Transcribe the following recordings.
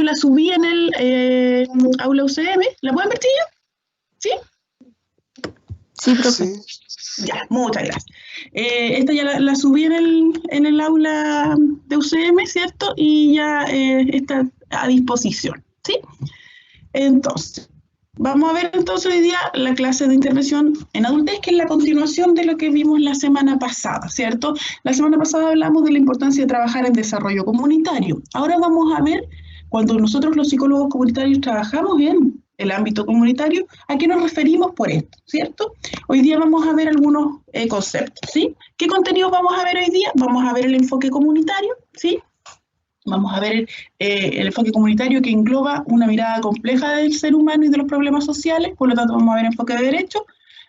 la subí en el aula UCM. ¿La pueden ver, chiquillos? ¿Sí? Sí, profe. Sí. Ya, muchas gracias. Esta ya la subí en el aula de UCM, ¿cierto? Y ya está a disposición, ¿sí? Entonces, vamos a ver entonces hoy día la clase de intervención en adultez, que es la continuación de lo que vimos la semana pasada, ¿cierto? La semana pasada hablamos de la importancia de trabajar en desarrollo comunitario. Ahora vamos a ver, cuando nosotros los psicólogos comunitarios trabajamos en el ámbito comunitario, ¿a qué nos referimos por esto? ¿Cierto? Hoy día vamos a ver algunos conceptos, ¿sí? ¿Qué contenidos vamos a ver hoy día? Vamos a ver el enfoque comunitario, ¿sí? Vamos a ver el enfoque comunitario, que engloba una mirada compleja del ser humano y de los problemas sociales. Por lo tanto, vamos a ver enfoque de derecho,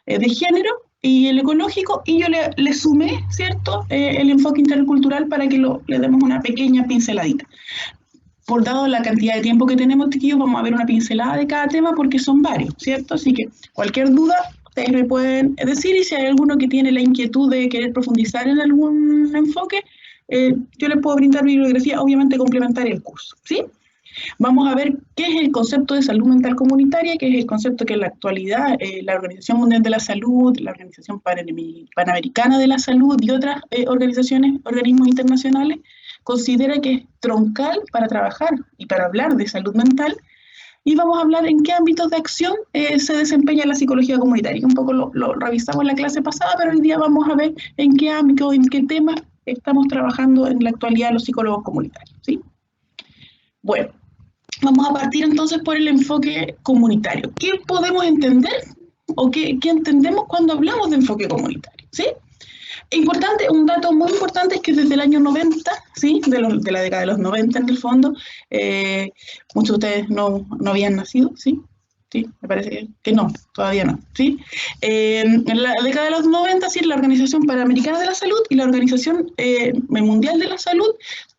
de género y el ecológico, y yo le sumé, ¿cierto?, el enfoque intercultural para que le demos una pequeña pinceladita. Por dado la cantidad de tiempo que tenemos, chiquillos, vamos a ver una pincelada de cada tema porque son varios, ¿cierto? Así que cualquier duda ustedes me pueden decir, y si hay alguno que tiene la inquietud de querer profundizar en algún enfoque, yo les puedo brindar bibliografía, obviamente complementaria al curso, ¿sí? Vamos a ver qué es el concepto de salud mental comunitaria, que es el concepto que en la actualidad la Organización Mundial de la Salud, la Organización Panamericana de la Salud y otras organismos internacionales considera que es troncal para trabajar y para hablar de salud mental. Y vamos a hablar en qué ámbitos de acción se desempeña la psicología comunitaria. Un poco lo revisamos en la clase pasada, pero hoy día vamos a ver en qué ámbito, en qué temas estamos trabajando en la actualidad los psicólogos comunitarios, ¿sí? Bueno, vamos a partir entonces por el enfoque comunitario. ¿Qué podemos entender o qué entendemos cuando hablamos de enfoque comunitario? ¿Sí? Importante, un dato muy importante es que desde el año 90, ¿sí?, de la década de los 90 en el fondo, muchos de ustedes no habían nacido, ¿sí? Sí, me parece que no, todavía no, ¿sí? En la década de los 90, sí, la Organización Panamericana de la Salud y la Organización Mundial de la Salud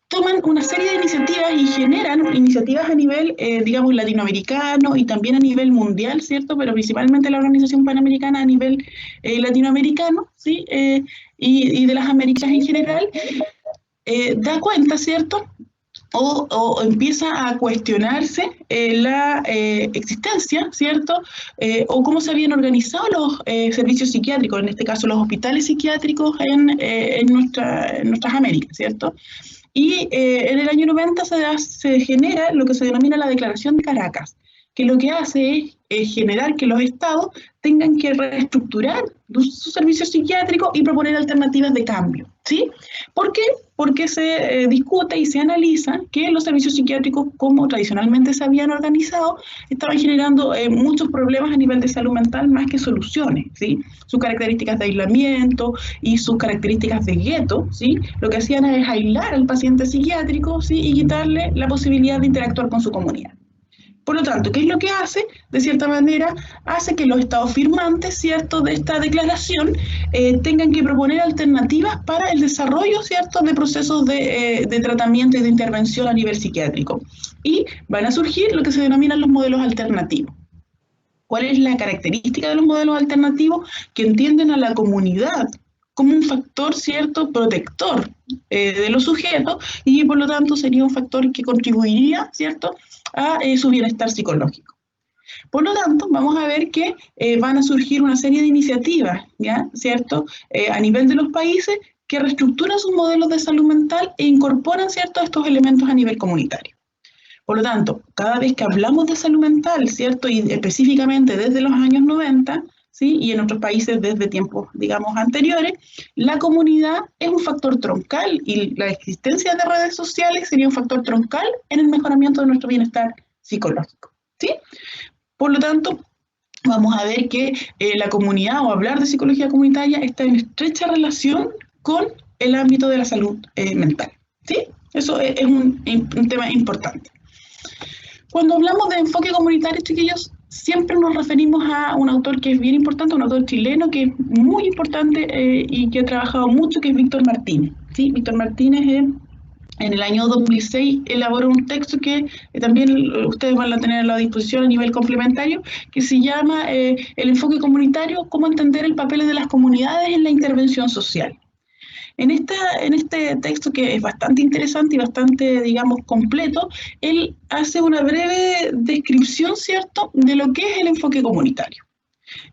toman una serie de iniciativas y generan iniciativas a nivel, digamos, latinoamericano y también a nivel mundial, ¿cierto? Pero principalmente la Organización Panamericana a nivel latinoamericano, ¿sí? Y de las Américas en general, da cuenta, ¿cierto?, o empieza a cuestionarse la existencia, ¿cierto?, o cómo se habían organizado los servicios psiquiátricos, en este caso los hospitales psiquiátricos en nuestras Américas, ¿cierto? Y en el año 90 se genera lo que se denomina la Declaración de Caracas, que lo que hace es generar que los estados tengan que reestructurar sus servicios psiquiátricos y proponer alternativas de cambio, ¿sí? ¿Por qué? Porque se discute y se analiza que los servicios psiquiátricos, como tradicionalmente se habían organizado, estaban generando muchos problemas a nivel de salud mental más que soluciones, ¿sí? Sus características de aislamiento y sus características de gueto, ¿sí?, lo que hacían es aislar al paciente psiquiátrico, ¿sí?, y quitarle la posibilidad de interactuar con su comunidad. Por lo tanto, ¿qué es lo que hace? De cierta manera, hace que los estados firmantes, ¿cierto?, de esta declaración tengan que proponer alternativas para el desarrollo, ¿cierto?, de procesos de tratamiento y de intervención a nivel psiquiátrico. Y van a surgir lo que se denominan los modelos alternativos. ¿Cuál es la característica de los modelos alternativos? Que entienden a la comunidad como un factor, ¿cierto?, protector de los sujetos, y por lo tanto sería un factor que contribuiría, ¿cierto?, a su bienestar psicológico. Por lo tanto, vamos a ver que van a surgir una serie de iniciativas, ¿ya?, ¿cierto?, a nivel de los países que reestructuran sus modelos de salud mental e incorporan, ¿cierto?, estos elementos a nivel comunitario. Por lo tanto, cada vez que hablamos de salud mental, ¿cierto?, y específicamente desde los años 90, ¿sí?, y en otros países desde tiempos, digamos, anteriores, la comunidad es un factor troncal y la existencia de redes sociales sería un factor troncal en el mejoramiento de nuestro bienestar psicológico, ¿sí? Por lo tanto, vamos a ver que la comunidad, o hablar de psicología comunitaria, está en estrecha relación con el ámbito de la salud mental, ¿sí? Eso es un tema importante. Cuando hablamos de enfoque comunitario, chiquillos, siempre nos referimos a un autor que es bien importante, un autor chileno que es muy importante y que ha trabajado mucho, que es Víctor Martínez, ¿sí? Víctor Martínez en el año 2006 elaboró un texto que también ustedes van a tener a la disposición a nivel complementario, que se llama El enfoque comunitario, cómo entender el papel de las comunidades en la intervención social. En este texto, que es bastante interesante y bastante, digamos, completo, él hace una breve descripción, ¿cierto?, de lo que es el enfoque comunitario.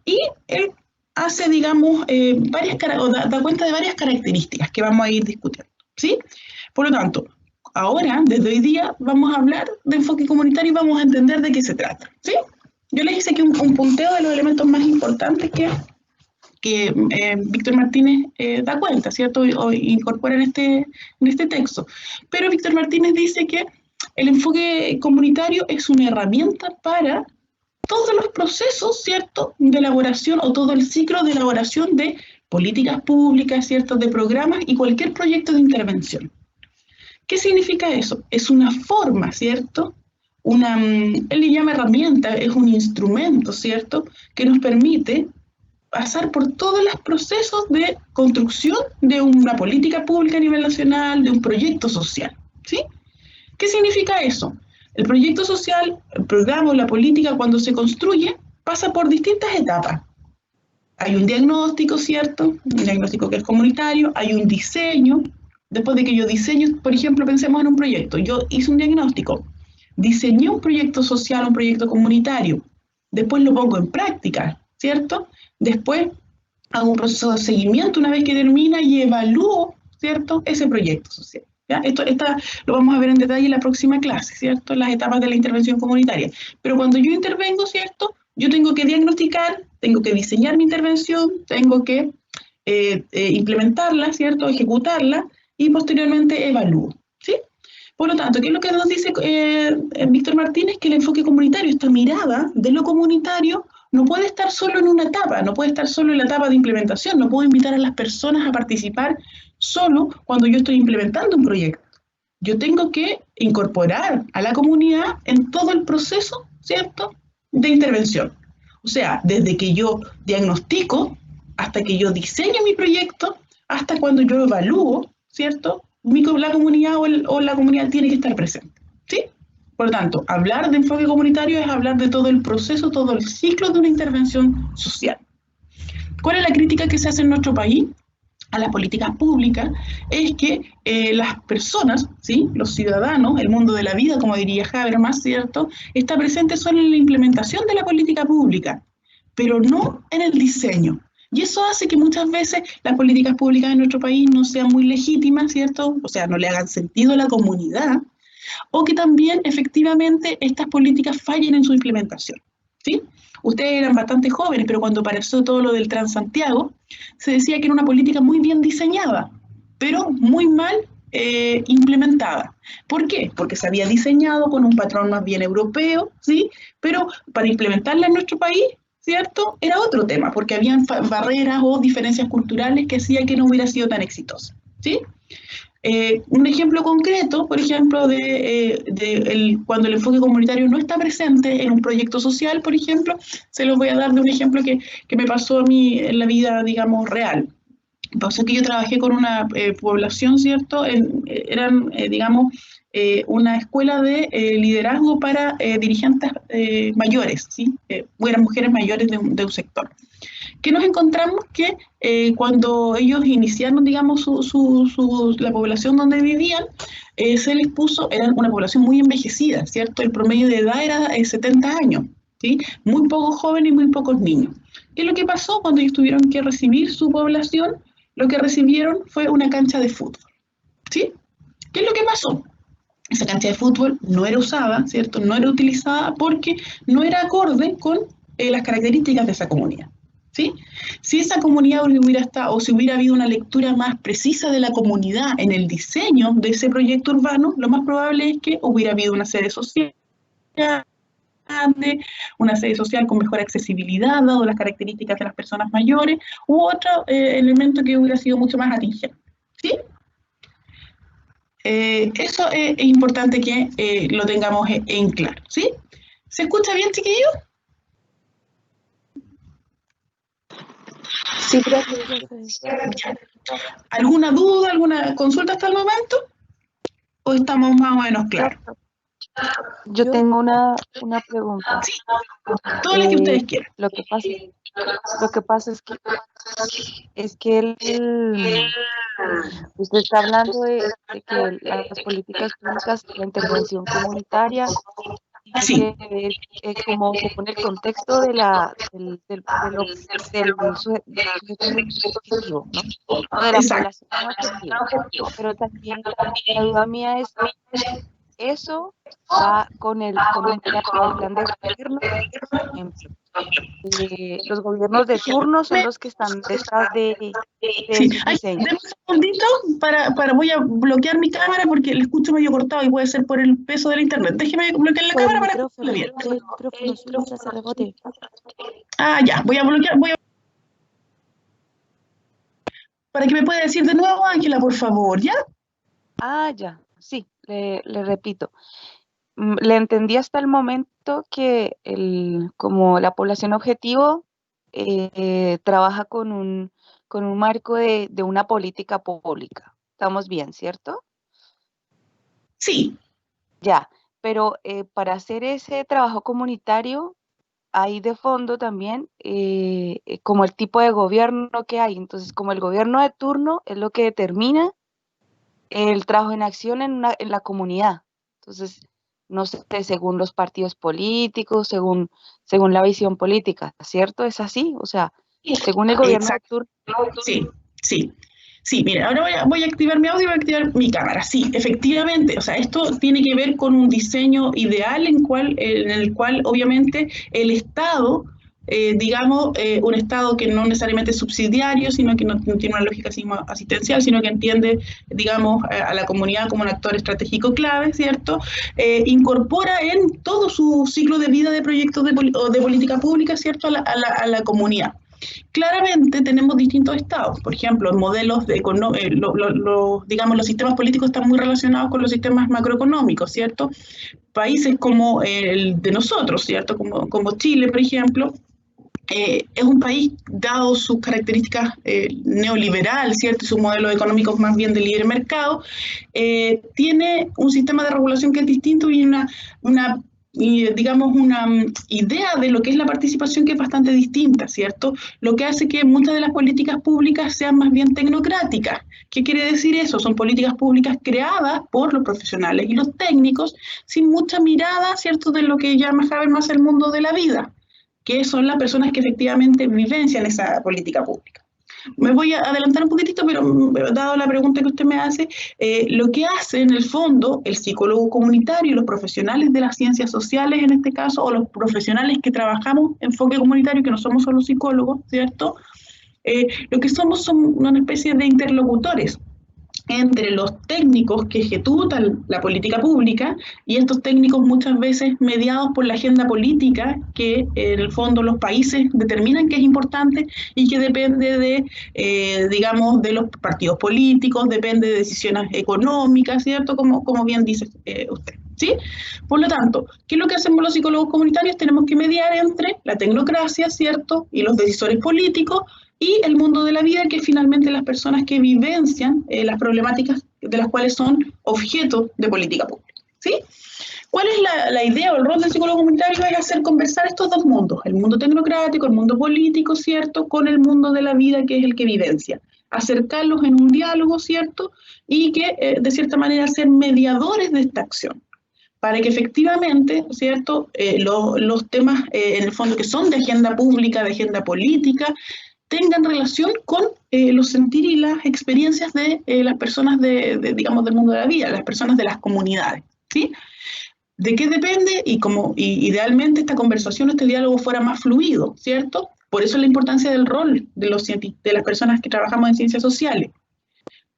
Y él hace, digamos, da cuenta de varias características que vamos a ir discutiendo, ¿sí? Por lo tanto, ahora, desde hoy día, vamos a hablar de enfoque comunitario y vamos a entender de qué se trata, ¿sí? Yo les hice aquí un punteo de los elementos más importantes que Víctor Martínez da cuenta, ¿cierto? O incorpora en este texto. Pero Víctor Martínez dice que el enfoque comunitario es una herramienta para todos los procesos, ¿cierto?, de elaboración o todo el ciclo de elaboración de políticas públicas, ¿cierto?, de programas y cualquier proyecto de intervención. ¿Qué significa eso? Es una forma, ¿cierto? Él le llama herramienta, es un instrumento, ¿cierto?, que nos permite pasar por todos los procesos de construcción de una política pública a nivel nacional, de un proyecto social, ¿sí? ¿Qué significa eso? El proyecto social, el programa o la política, cuando se construye, pasa por distintas etapas. Hay un diagnóstico, ¿cierto? Un diagnóstico que es comunitario, hay un diseño. Después de que yo diseño, por ejemplo, pensemos en un proyecto. Yo hice un diagnóstico, diseñé un proyecto social, un proyecto comunitario. Después lo pongo en práctica, ¿cierto? Después hago un proceso de seguimiento una vez que termina y evalúo, ¿cierto?, ese proyecto social. ¿Ya? Esto lo vamos a ver en detalle en la próxima clase, ¿cierto?, las etapas de la intervención comunitaria. Pero cuando yo intervengo, ¿cierto?, yo tengo que diagnosticar, tengo que diseñar mi intervención, tengo que implementarla, ¿cierto?, ejecutarla y posteriormente evalúo, ¿sí? Por lo tanto, ¿qué es lo que nos dice Víctor Martínez? Que el enfoque comunitario, esta mirada de lo comunitario, no puede estar solo en una etapa, no puede estar solo en la etapa de implementación, no puedo invitar a las personas a participar solo cuando yo estoy implementando un proyecto. Yo tengo que incorporar a la comunidad en todo el proceso, ¿cierto?, de intervención. O sea, desde que yo diagnostico, hasta que yo diseño mi proyecto, hasta cuando yo evalúo, ¿cierto?, la comunidad o la comunidad tiene que estar presente, ¿sí? Por lo tanto, hablar de enfoque comunitario es hablar de todo el proceso, todo el ciclo de una intervención social. ¿Cuál es la crítica que se hace en nuestro país a las políticas públicas? Es que las personas, ¿sí?, los ciudadanos, el mundo de la vida, como diría Habermas, ¿cierto?, está presente solo en la implementación de la política pública, pero no en el diseño. Y eso hace que muchas veces las políticas públicas en nuestro país no sean muy legítimas, ¿cierto? O sea, no le hagan sentido a la comunidad, o que también efectivamente estas políticas fallen en su implementación, ¿sí? Ustedes eran bastante jóvenes, pero cuando apareció todo lo del Transantiago, se decía que era una política muy bien diseñada, pero muy mal implementada. ¿Por qué? Porque se había diseñado con un patrón más bien europeo, ¿sí? Pero para implementarla en nuestro país, ¿cierto?, era otro tema, porque habían barreras o diferencias culturales que hacían que no hubiera sido tan exitosa, ¿sí? Un ejemplo concreto, por ejemplo, cuando el enfoque comunitario no está presente en un proyecto social, por ejemplo, se los voy a dar de un ejemplo que me pasó a mí en la vida, digamos, real. Pasó que yo trabajé con una población, ¿cierto? Digamos, una escuela de liderazgo para dirigentes mayores, ¿sí? Eran mujeres mayores de un sector. Que nos encontramos que cuando ellos iniciaron, digamos, la población donde vivían, se les puso, era una población muy envejecida, ¿cierto? El promedio de edad era 70 años, ¿sí? Muy pocos jóvenes y muy pocos niños. ¿Qué es lo que pasó cuando ellos tuvieron que recibir su población? Lo que recibieron fue una cancha de fútbol, ¿sí? ¿Qué es lo que pasó? Esa cancha de fútbol no era usada, ¿cierto? No era utilizada porque no era acorde con las características de esa comunidad, ¿sí? Si esa comunidad hubiera estado, o si hubiera habido una lectura más precisa de la comunidad en el diseño de ese proyecto urbano, lo más probable es que hubiera habido una sede social, una sede social con mejor accesibilidad, dado las características de las personas mayores, u otro elemento que hubiera sido mucho más atingente, ¿sí? Eso es importante que lo tengamos en claro, ¿sí? ¿Se escucha bien, chiquillos? Sí, profe. ¿Alguna duda, alguna consulta hasta el momento? ¿O estamos más o menos claros? Yo tengo una pregunta. Sí, todas las que ustedes quieran. Lo que pasa es que Es que usted está hablando de que las políticas públicas, la intervención comunitaria, dice Sí, que es como según el contexto del sujeto objetivo, ¿no? O de la exacto. población objetivo. Pero también la duda mía es, ¿eso va con el plan de gobierno? Por ejemplo, los gobiernos de turno son los que están detrás de Sí, esos ay, diseños. denme un segundito voy a bloquear mi cámara porque le escucho medio cortado y puede ser por el peso de la internet. Déjeme bloquear la Por cámara para escucharle bien. el micrófono suyo se hace rebote. Ah, ya, para que me pueda decir de nuevo, Ángela, por favor, ¿ya? Ah, ya, sí, le repito. Le entendí hasta el momento que como la población objetivo trabaja con un marco de una política pública. Estamos bien, ¿cierto? Sí, Ya, pero para hacer ese trabajo comunitario hay de fondo también como el tipo de gobierno que hay. Entonces, como el gobierno de turno es lo que determina el trabajo en acción en la comunidad. Entonces, no sé, según los partidos políticos, según la visión política, ¿cierto? ¿Es así? O sea, según el gobierno de exacto, turno. sí, sí. Sí, mire, ahora voy a activar mi audio y voy a activar mi cámara. Sí, efectivamente, o sea, esto tiene que ver con un diseño ideal en el cual obviamente el Estado, digamos, un Estado que no necesariamente es subsidiario, sino que no tiene una lógica asistencial, sino que entiende, digamos, a la comunidad como un actor estratégico clave, ¿cierto? Incorpora en todo su ciclo de vida de proyectos de política pública, ¿cierto? A la comunidad. Claramente tenemos distintos estados, por ejemplo, modelos digamos, los sistemas políticos están muy relacionados con los sistemas macroeconómicos, ¿cierto? Países como el de nosotros, ¿cierto? Como Chile, por ejemplo, es un país, dado sus características neoliberal, ¿cierto? Y sus modelos económicos más bien de libre mercado, tiene un sistema de regulación que es distinto y digamos, una idea de lo que es la participación que es bastante distinta, ¿cierto? Lo que hace que muchas de las políticas públicas sean más bien tecnocráticas. ¿Qué quiere decir eso? Son políticas públicas creadas por los profesionales y los técnicos sin mucha mirada, ¿cierto?, de lo que llama Habermas el mundo de la vida, que son las personas que efectivamente vivencian esa política pública. Me voy a adelantar un poquitito, pero dado la pregunta que usted me hace, lo que hace en el fondo el psicólogo comunitario y los profesionales de las ciencias sociales, en este caso, o los profesionales que trabajamos enfoque comunitario, que no somos solo psicólogos, ¿cierto? Lo que somos son una especie de interlocutores entre los técnicos que ejecutan la política pública y estos técnicos muchas veces mediados por la agenda política que en el fondo los países determinan que es importante y que depende digamos, de los partidos políticos, depende de decisiones económicas, ¿cierto? Como bien dice usted. ¿Sí? Por lo tanto, ¿qué es lo que hacemos los psicólogos comunitarios? Tenemos que mediar entre la tecnocracia, ¿cierto? Y los decisores políticos y el mundo de la vida, que es finalmente las personas que vivencian las problemáticas de las cuales son objeto de política pública. ¿Sí? ¿Cuál es la idea o el rol del psicólogo comunitario? Es hacer conversar estos dos mundos, el mundo tecnocrático, el mundo político, ¿cierto?, con el mundo de la vida, que es el que vivencia. Acercarlos en un diálogo, ¿cierto?, y que de cierta manera ser mediadores de esta acción, para que efectivamente, ¿cierto?, los temas en el fondo que son de agenda pública, de agenda política, tengan relación con los sentir y las experiencias de las personas digamos, del mundo de la vida, las personas de las comunidades, ¿sí? ¿De qué depende? Y como idealmente esta conversación, este diálogo fuera más fluido, ¿cierto? Por eso la importancia del rol de las personas que trabajamos en ciencias sociales.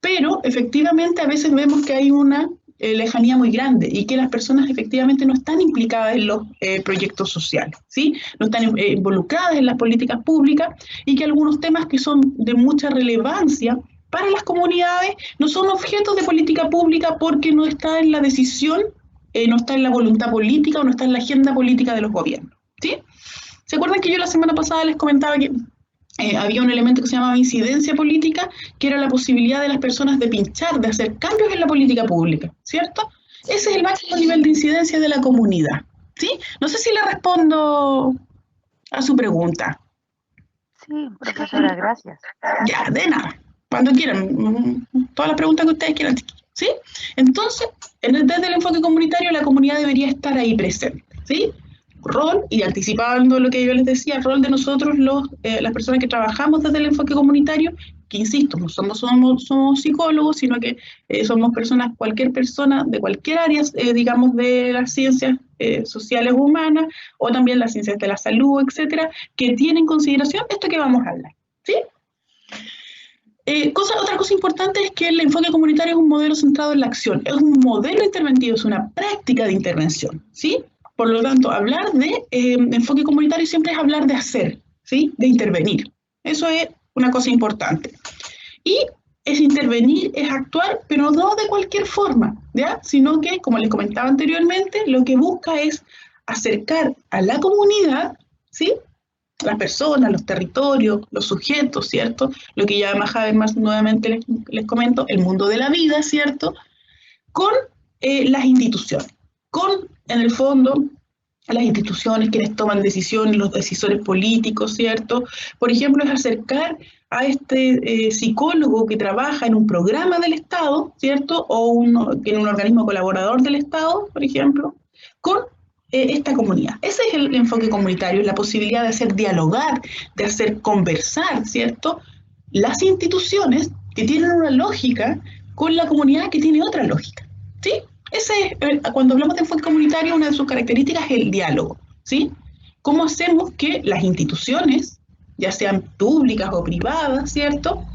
Pero efectivamente a veces vemos que hay una lejanía muy grande y que las personas efectivamente no están implicadas en los proyectos sociales, ¿sí? No están involucradas en las políticas públicas y que algunos temas que son de mucha relevancia para las comunidades no son objetos de política pública porque no está en la decisión, no está en la voluntad política o no está en la agenda política de los gobiernos, ¿sí? ¿Se acuerdan que yo la semana pasada les comentaba que había un elemento que se llamaba incidencia política, que era la posibilidad de las personas de pinchar, de hacer cambios en la política pública, ¿cierto? Ese es el máximo nivel de incidencia de la comunidad, ¿sí? No sé si le respondo a su pregunta. Sí, profesora, gracias. Ya, de nada. Cuando quieran. Todas las preguntas que ustedes quieran. ¿Sí? Entonces, desde el enfoque comunitario, la comunidad debería estar ahí presente. ¿Sí? Rol, y anticipando lo que yo les decía, rol de nosotros, las personas que trabajamos desde el enfoque comunitario, que insisto, no somos psicólogos, sino que somos personas, cualquier persona de cualquier área, digamos, de las ciencias sociales humanas, o también las ciencias de la salud, etcétera, que tienen en consideración esto que vamos a hablar. ¿Sí? Otra cosa importante es que el enfoque comunitario es un modelo centrado en la acción, es un modelo interventivo, es una práctica de intervención, ¿sí? Por lo tanto, hablar de enfoque comunitario siempre es hablar de hacer, ¿sí? De intervenir. Eso es una cosa importante. Y es intervenir, es actuar, pero no de cualquier forma, ¿ya? Sino que, como les comentaba anteriormente, lo que busca es acercar a la comunidad, ¿sí? Las personas, los territorios, los sujetos, ¿cierto? Lo que ya más nuevamente les comento, el mundo de la vida, ¿cierto? Con las instituciones, con, en el fondo, las instituciones, quienes toman decisiones, los decisores políticos, ¿cierto? Por ejemplo, es acercar a este psicólogo que trabaja en un programa del Estado, ¿cierto? O en un organismo colaborador del Estado, por ejemplo, con esta comunidad. Ese es el enfoque comunitario, la posibilidad de hacer dialogar, de hacer conversar, ¿cierto? Las instituciones que tienen una lógica con la comunidad que tiene otra lógica, ¿sí? Cuando hablamos de enfoque comunitario, una de sus características es el diálogo, ¿sí? ¿Cómo hacemos que las instituciones, ya sean públicas o privadas, ¿cierto?,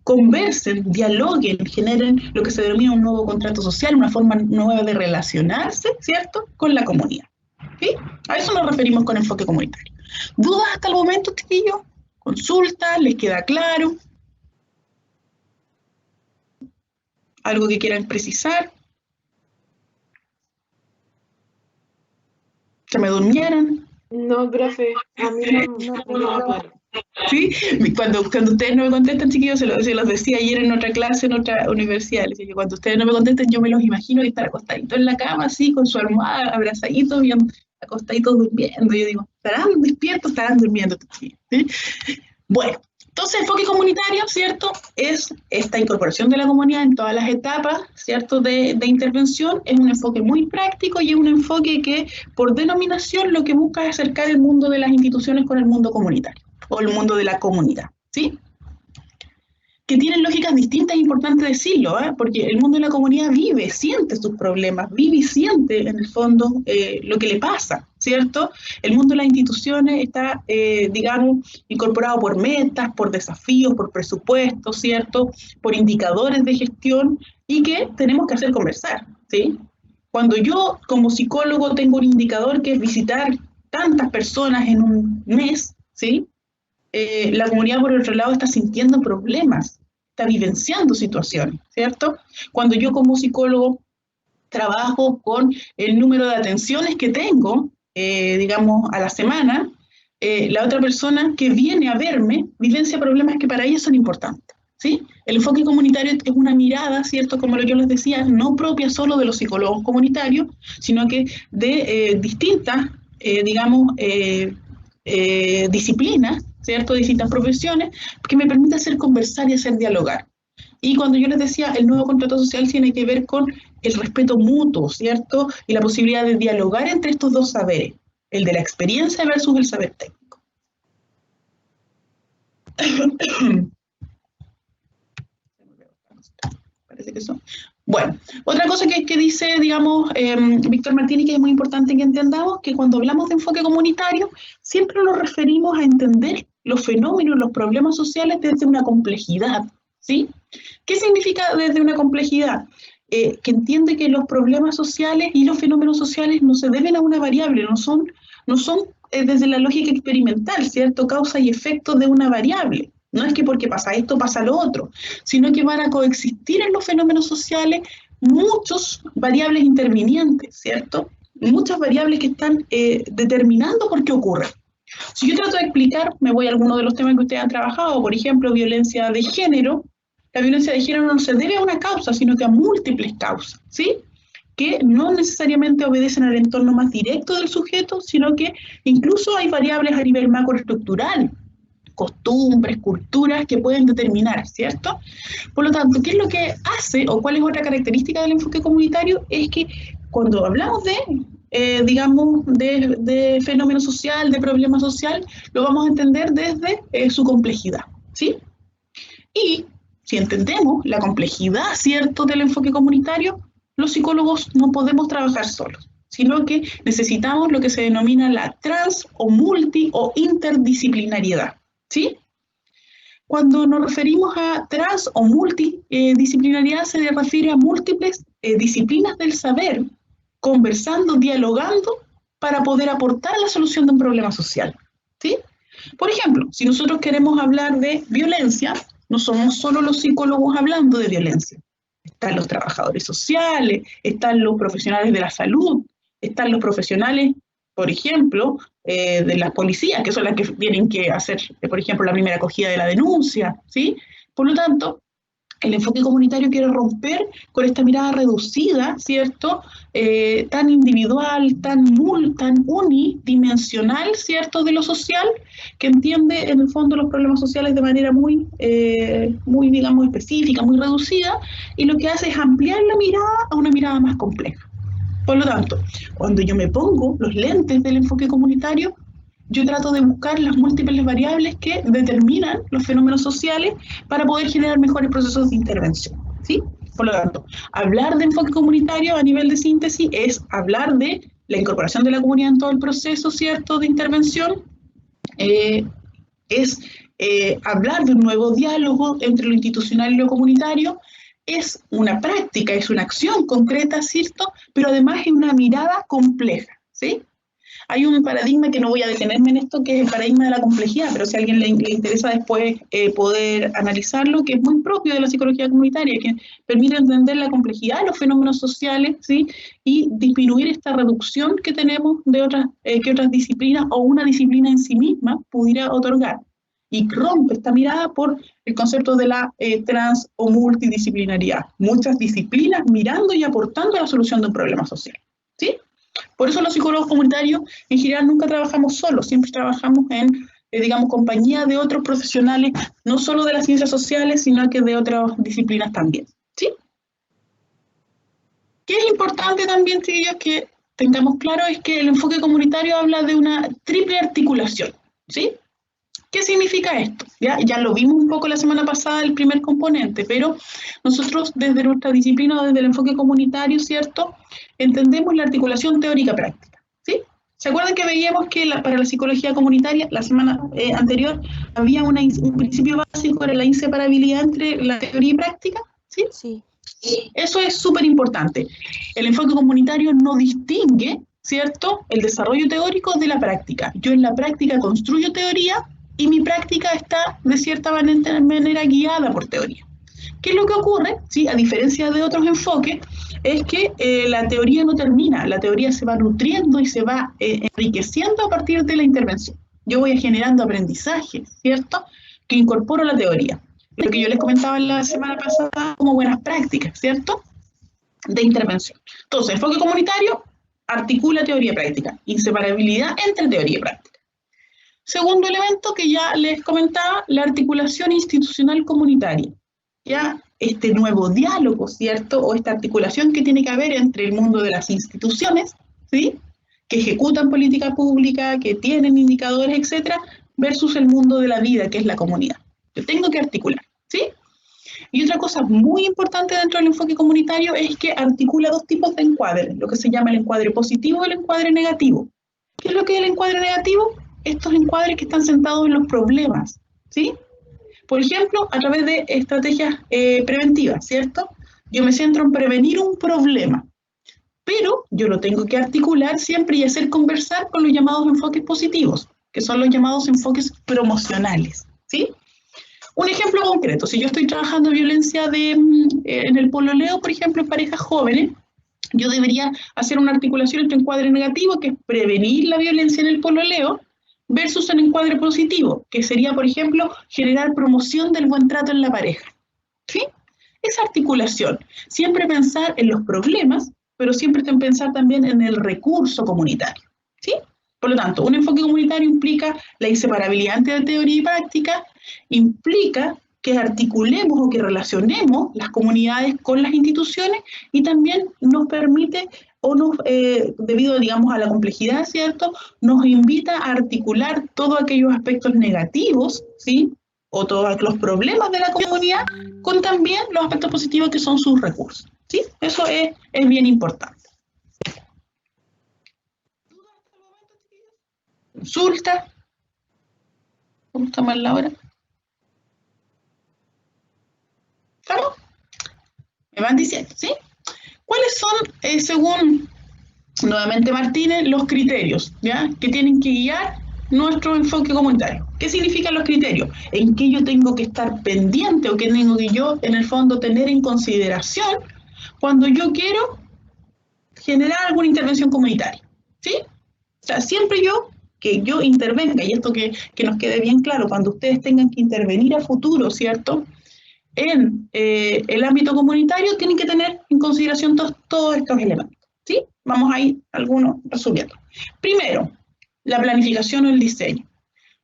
conversen, dialoguen, generen lo que se denomina un nuevo contrato social, una forma nueva de relacionarse, ¿cierto?, con la comunidad, ¿sí? A eso nos referimos con enfoque comunitario. ¿Dudas hasta el momento, chiquillos? ¿Consultas? ¿Les queda claro? ¿Algo que quieran precisar? ¿Se me durmieron? No, profe, a mí no me claro. ¿Sí? Cuando ustedes no me contestan, chiquillos, se los decía ayer en otra clase, en otra universidad, les decía que cuando ustedes no me contestan, yo me los imagino que están acostaditos en la cama, así, con su almohada, abrazaditos, bien, acostaditos durmiendo. Yo digo, ¿estarán despiertos? ¿Estarán durmiendo? ¿Sí? Bueno, entonces el enfoque comunitario, ¿cierto?, es esta incorporación de la comunidad en todas las etapas, ¿cierto?, de intervención. Es un enfoque muy práctico y es un enfoque que, por denominación, lo que busca es acercar el mundo de las instituciones con el mundo comunitario, o el mundo de la comunidad, ¿sí? Que tienen lógicas distintas, es importante decirlo, porque el mundo de la comunidad vive, siente sus problemas, vive y siente, en el fondo, lo que le pasa, ¿cierto? El mundo de las instituciones está, digamos, incorporado por metas, por desafíos, por presupuestos, ¿cierto?, por indicadores de gestión, y que tenemos que hacer conversar, ¿sí? Cuando yo, como psicólogo, tengo un indicador que es visitar tantas personas en un mes, ¿sí?, la comunidad, por otro lado, está sintiendo problemas, está vivenciando situaciones, ¿cierto? Cuando yo como psicólogo trabajo con el número de atenciones que tengo, digamos, a la semana, la otra persona que viene a verme vivencia problemas que para ella son importantes, ¿sí? El enfoque comunitario es una mirada, ¿cierto?, como yo les decía, no propia solo de los psicólogos comunitarios, sino que de distintas, digamos, disciplinas, ¿cierto?, distintas profesiones, que me permite hacer conversar y hacer dialogar. Y cuando yo les decía, el nuevo contrato social tiene que ver con el respeto mutuo, ¿cierto?, y la posibilidad de dialogar entre estos dos saberes, el de la experiencia versus el saber técnico. Parece que son. Bueno, otra cosa que dice, digamos, Víctor Martínez, que es muy importante que entendamos, que cuando hablamos de enfoque comunitario, siempre nos referimos a entender los fenómenos, los problemas sociales desde una complejidad, ¿sí? ¿Qué significa desde una complejidad? Que entiende que los problemas sociales y los fenómenos sociales no se deben a una variable, no son desde la lógica experimental, ¿cierto?, causa y efecto de una variable. No es que porque pasa esto, pasa lo otro, sino que van a coexistir en los fenómenos sociales muchas variables intervinientes, ¿cierto? Muchas variables que están determinando por qué ocurre. Si yo trato de explicar, me voy a alguno de los temas que ustedes han trabajado, por ejemplo, violencia de género. La violencia de género no se debe a una causa, sino que a múltiples causas, ¿sí?, que no necesariamente obedecen al entorno más directo del sujeto, sino que incluso hay variables a nivel macroestructural costumbres, culturas que pueden determinar, ¿cierto? Por lo tanto, ¿qué es lo que hace o cuál es otra característica del enfoque comunitario? Es que cuando hablamos digamos, de fenómeno social, de problema social, lo vamos a entender desde su complejidad, ¿sí? Y si entendemos la complejidad, ¿cierto?, del enfoque comunitario, los psicólogos no podemos trabajar solos, sino que necesitamos lo que se denomina la trans o multi o interdisciplinariedad, ¿sí? Cuando nos referimos a trans o multidisciplinariedad se refiere a múltiples disciplinas del saber, conversando, dialogando para poder aportar a la solución de un problema social, ¿sí? Por ejemplo, si nosotros queremos hablar de violencia, no somos solo los psicólogos hablando de violencia. Están los trabajadores sociales, están los profesionales de la salud, están los profesionales, por ejemplo, de las policías, que son las que tienen que hacer, por ejemplo, la primera acogida de la denuncia, ¿sí? Por lo tanto, el enfoque comunitario quiere romper con esta mirada reducida, ¿cierto? Tan individual, tan unidimensional, ¿cierto? De lo social, que entiende en el fondo los problemas sociales de manera muy, digamos, específica, muy reducida, y lo que hace es ampliar la mirada a una mirada más compleja. Por lo tanto, cuando yo me pongo los lentes del enfoque comunitario, yo trato de buscar las múltiples variables que determinan los fenómenos sociales para poder generar mejores procesos de intervención, ¿sí? Por lo tanto, hablar de enfoque comunitario a nivel de síntesis es hablar de la incorporación de la comunidad en todo el proceso, ¿cierto?, de intervención, es hablar de un nuevo diálogo entre lo institucional y lo comunitario, es una práctica, es una acción concreta, ¿cierto?, pero además es una mirada compleja, ¿sí? Hay un paradigma que no voy a detenerme en esto, que es el paradigma de la complejidad, pero si a alguien le interesa después poder analizarlo, que es muy propio de la psicología comunitaria, que permite entender la complejidad de los fenómenos sociales, ¿sí?, y disminuir esta reducción que tenemos de que otras disciplinas o una disciplina en sí misma pudiera otorgar. Y rompe esta mirada por el concepto de la trans o multidisciplinaridad. Muchas disciplinas mirando y aportando a la solución de un problema social, ¿sí? Por eso los psicólogos comunitarios en general nunca trabajamos solos, siempre trabajamos en, digamos, compañía de otros profesionales, no solo de las ciencias sociales, sino que de otras disciplinas también, ¿sí? ¿Qué es importante también, chiquillos, que tengamos claro? Es que el enfoque comunitario habla de una triple articulación, ¿sí? ¿Qué significa esto? Ya lo vimos un poco la semana pasada, el primer componente, pero nosotros desde nuestra disciplina, desde el enfoque comunitario, ¿cierto?, entendemos la articulación teórica-práctica, ¿sí? ¿Se acuerdan que veíamos que para la psicología comunitaria, la semana anterior, había un principio básico, era la inseparabilidad entre la teoría y práctica? ¿Sí? Sí. Eso es súper importante. El enfoque comunitario no distingue, ¿cierto?, el desarrollo teórico de la práctica. Yo en la práctica construyo teoría y mi práctica está de cierta manera guiada por teoría. ¿Qué es lo que ocurre? ¿Sí? A diferencia de otros enfoques, es que la teoría no termina, la teoría se va nutriendo y se va enriqueciendo a partir de la intervención. Yo voy generando aprendizaje, ¿cierto?, que incorporo a la teoría. Lo que yo les comentaba la semana pasada como buenas prácticas, ¿cierto?, de intervención. Entonces, enfoque comunitario articula teoría y práctica, inseparabilidad entre teoría y práctica. Segundo elemento que ya les comentaba, la articulación institucional comunitaria. Ya este nuevo diálogo, ¿cierto?, o esta articulación que tiene que haber entre el mundo de las instituciones, ¿sí?, que ejecutan política pública, que tienen indicadores, etcétera, versus el mundo de la vida, que es la comunidad. Yo tengo que articular, ¿sí? Y otra cosa muy importante dentro del enfoque comunitario es que articula dos tipos de encuadre, lo que se llama el encuadre positivo y el encuadre negativo. ¿Qué es lo que es el encuadre negativo? Estos encuadres que están sentados en los problemas, ¿sí? Por ejemplo, a través de estrategias preventivas, ¿cierto? Yo me centro en prevenir un problema, pero yo lo tengo que articular siempre y hacer conversar con los llamados enfoques positivos, que son los llamados enfoques promocionales, ¿sí? Un ejemplo concreto, si yo estoy trabajando violencia en el pololeo, por ejemplo, en parejas jóvenes, yo debería hacer una articulación entre encuadre negativo, que es prevenir la violencia en el pololeo, versus el encuadre positivo, que sería, por ejemplo, generar promoción del buen trato en la pareja, ¿sí? Esa articulación, siempre pensar en los problemas, pero siempre pensar también en el recurso comunitario, ¿sí? Por lo tanto, un enfoque comunitario implica la inseparabilidad entre teoría y práctica, implica que articulemos o que relacionemos las comunidades con las instituciones y también nos permite o nos, debido, digamos, a la complejidad, ¿cierto?, nos invita a articular todos aquellos aspectos negativos, ¿sí?, o todos los problemas de la comunidad con también los aspectos positivos que son sus recursos, ¿sí? Eso es bien importante. Consulta. ¿Cómo está mal la hora? ¿Estamos? Me van diciendo, ¿sí? ¿Cuáles son, según nuevamente Martínez, los criterios, ¿ya?, que tienen que guiar nuestro enfoque comunitario? ¿Qué significan los criterios? ¿En qué yo tengo que estar pendiente o qué tengo que yo, en el fondo, tener en consideración cuando yo quiero generar alguna intervención comunitaria? ¿Sí? O sea, siempre que yo intervenga, y esto que nos quede bien claro, cuando ustedes tengan que intervenir a futuro, ¿cierto?, en el ámbito comunitario, tienen que tener en consideración todos estos elementos, ¿sí? Vamos a ir algunos resumiendo. Primero, la planificación o el diseño.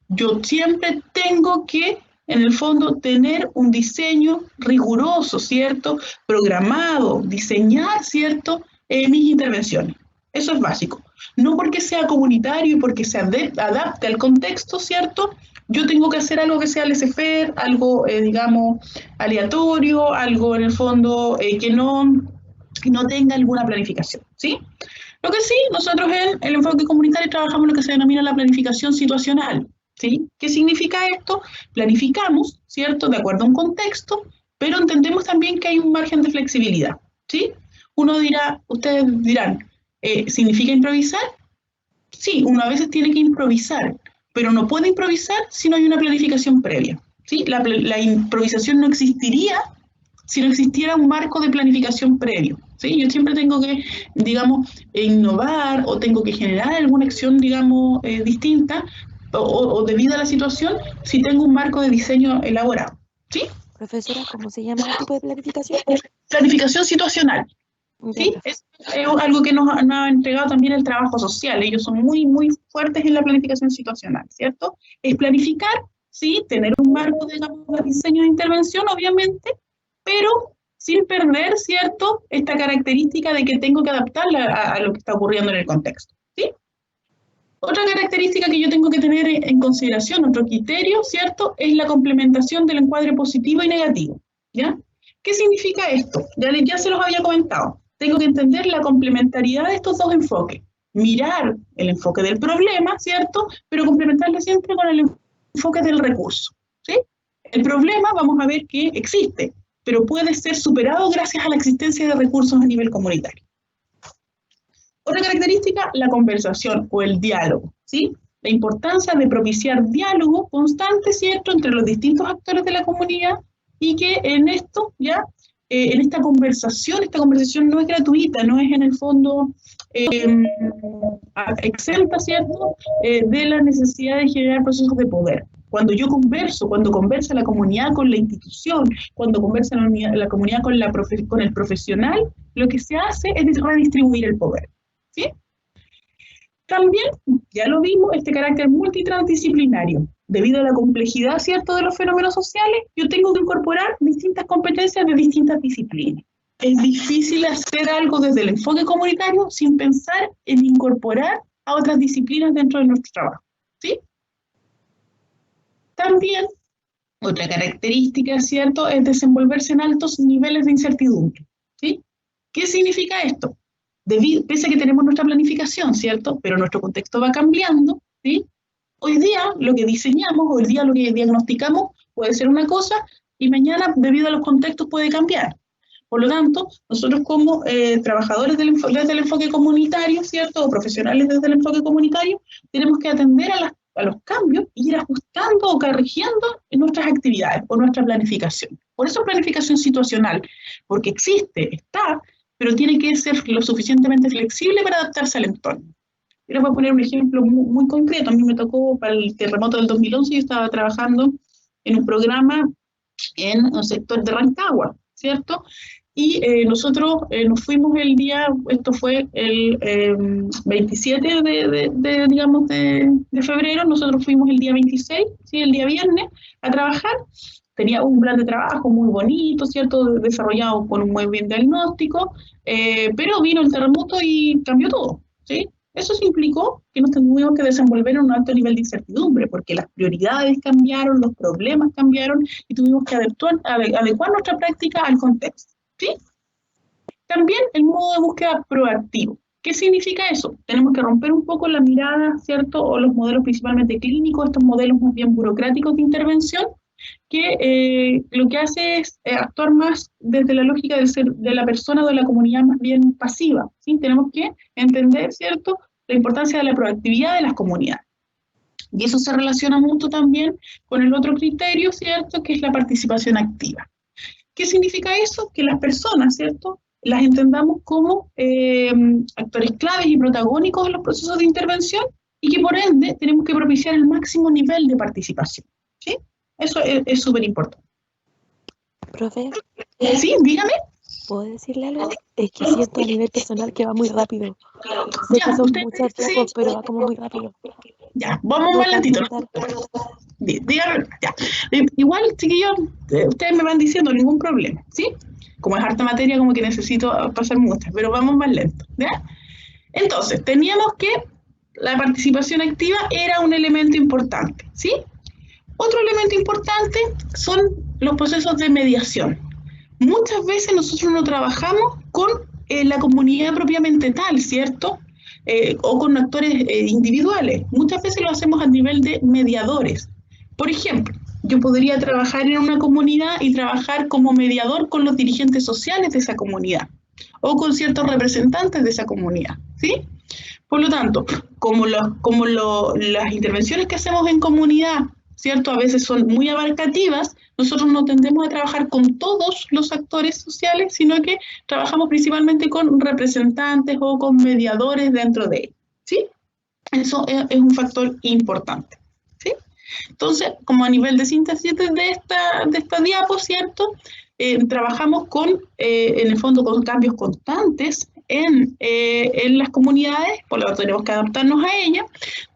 Yo siempre tengo que, en el fondo, tener un diseño riguroso, ¿cierto?, programado, diseñar, ¿cierto?, mis intervenciones. Eso es básico. No porque sea comunitario y porque se adapte al contexto, ¿cierto?, yo tengo que hacer algo que sea laissez-faire, algo, digamos, aleatorio, algo en el fondo que no tenga alguna planificación, ¿sí? Lo que sí, nosotros en el enfoque comunitario trabajamos lo que se denomina la planificación situacional, ¿sí? ¿Qué significa esto? Planificamos, ¿cierto?, de acuerdo a un contexto, pero entendemos también que hay un margen de flexibilidad, ¿sí? Ustedes dirán, ¿significa improvisar? Sí, uno a veces tiene que improvisar, pero no puede improvisar si no hay una planificación previa, ¿sí? La improvisación no existiría si no existiera un marco de planificación previo, ¿sí? Yo siempre tengo que, digamos, innovar o tengo que generar alguna acción, digamos, distinta o debido a la situación si tengo un marco de diseño elaborado, ¿sí? Profesora, ¿cómo se llama el tipo de planificación? Planificación situacional. ¿Sí? Ya, Es algo que nos ha entregado también el trabajo social. Ellos son muy, muy fuertes en la planificación situacional, ¿cierto? Es planificar, ¿sí?, tener un marco, digamos, de diseño de intervención, obviamente, pero sin perder, ¿cierto?, esta característica de que tengo que adaptarla a lo que está ocurriendo en el contexto, ¿sí? Otra característica que yo tengo que tener en consideración, otro criterio, ¿cierto?, es la complementación del encuadre positivo y negativo, ¿ya? ¿Qué significa esto? Ya se los había comentado. Tengo que entender la complementariedad de estos dos enfoques. Mirar el enfoque del problema, ¿cierto?, pero complementarlo siempre con el enfoque del recurso, ¿sí? El problema, vamos a ver que existe, pero puede ser superado gracias a la existencia de recursos a nivel comunitario. Otra característica, la conversación o el diálogo, ¿sí? La importancia de propiciar diálogo constante, ¿cierto?, entre los distintos actores de la comunidad y que en esto, ya, en esta conversación no es gratuita, no es en el fondo exenta, ¿cierto?, de la necesidad de generar procesos de poder. Cuando conversa la comunidad con la institución, cuando conversa la comunidad con el profesional, lo que se hace es redistribuir el poder, ¿sí? También, ya lo vimos, este carácter multitransdisciplinario. Debido a la complejidad, ¿cierto?, de los fenómenos sociales, yo tengo que incorporar distintas competencias de distintas disciplinas. Es difícil hacer algo desde el enfoque comunitario sin pensar en incorporar a otras disciplinas dentro de nuestro trabajo, ¿sí? También, otra característica, ¿cierto?, es desenvolverse en altos niveles de incertidumbre, ¿sí? ¿Qué significa esto? Pese a que tenemos nuestra planificación, ¿cierto?, pero nuestro contexto va cambiando, ¿sí? Hoy día lo que diseñamos, hoy día lo que diagnosticamos puede ser una cosa y mañana, debido a los contextos, puede cambiar. Por lo tanto, nosotros como trabajadores desde el enfoque comunitario, ¿cierto?, o profesionales desde el enfoque comunitario, tenemos que atender a los cambios y ir ajustando o corrigiendo en nuestras actividades o nuestra planificación. Por eso planificación situacional, porque existe, está, pero tiene que ser lo suficientemente flexible para adaptarse al entorno. Yo les voy a poner un ejemplo muy, muy concreto. A mí me tocó para el terremoto del 2011, yo estaba trabajando en un programa en un sector de Rancagua, ¿cierto? Y nosotros nos fuimos el día, esto fue el 27 digamos, de febrero, nosotros fuimos el día 26, ¿sí? El día viernes, a trabajar. Tenía un plan de trabajo muy bonito, ¿cierto? Desarrollado con un muy bien diagnóstico, pero vino el terremoto y cambió todo, ¿sí? Eso sí implicó que nos tuvimos que desenvolver en un alto nivel de incertidumbre, porque las prioridades cambiaron, los problemas cambiaron y tuvimos que adecuar nuestra práctica al contexto, ¿sí? También el modo de búsqueda proactivo. ¿Qué significa eso? Tenemos que romper un poco la mirada, ¿cierto? O los modelos principalmente clínicos, estos modelos más bien burocráticos de intervención, que lo que hace es actuar más desde la lógica de la persona o de la comunidad más bien pasiva, ¿sí? Tenemos que entender, ¿cierto?, la importancia de la proactividad de las comunidades. Y eso se relaciona mucho también con el otro criterio, ¿cierto?, que es la participación activa. ¿Qué significa eso? Que las personas, ¿cierto?, las entendamos como actores claves y protagónicos en los procesos de intervención y que por ende tenemos que propiciar el máximo nivel de participación, ¿sí? Eso es súper importante. Profe, Sí, dígame. ¿puedo decirle algo? Es que siento a nivel personal que va muy rápido. Sé Ya, que son usted, muchos sí, tiempos, pero va como muy rápido. ya, vamos No más lentito. alcanzo a notar. Dígame, ya. Igual, chiquillos, ustedes me van diciendo ningún problema, ¿sí? Como es harta materia, como que necesito pasar muchas, pero vamos más lento, ¿ya? Entonces, teníamos que la participación activa era un elemento importante, ¿sí? Otro elemento importante son los procesos de mediación. Muchas veces nosotros no trabajamos con la comunidad propiamente tal, ¿cierto? O con actores individuales. Muchas veces lo hacemos a nivel de mediadores. Por ejemplo, yo podría trabajar en una comunidad y trabajar como mediador con los dirigentes sociales de esa comunidad o con ciertos representantes de esa comunidad, ¿sí? Por lo tanto, las intervenciones que hacemos en comunidad, ¿cierto?, a veces son muy abarcativas, nosotros no tendemos a trabajar con todos los actores sociales, sino que trabajamos principalmente con representantes o con mediadores dentro de ellos, ¿sí? Eso es un factor importante, ¿sí? Entonces, como a nivel de síntesis de esta diapo, ¿cierto? Trabajamos en el fondo, con cambios constantes en las comunidades, por lo tanto tenemos que adaptarnos a ellas,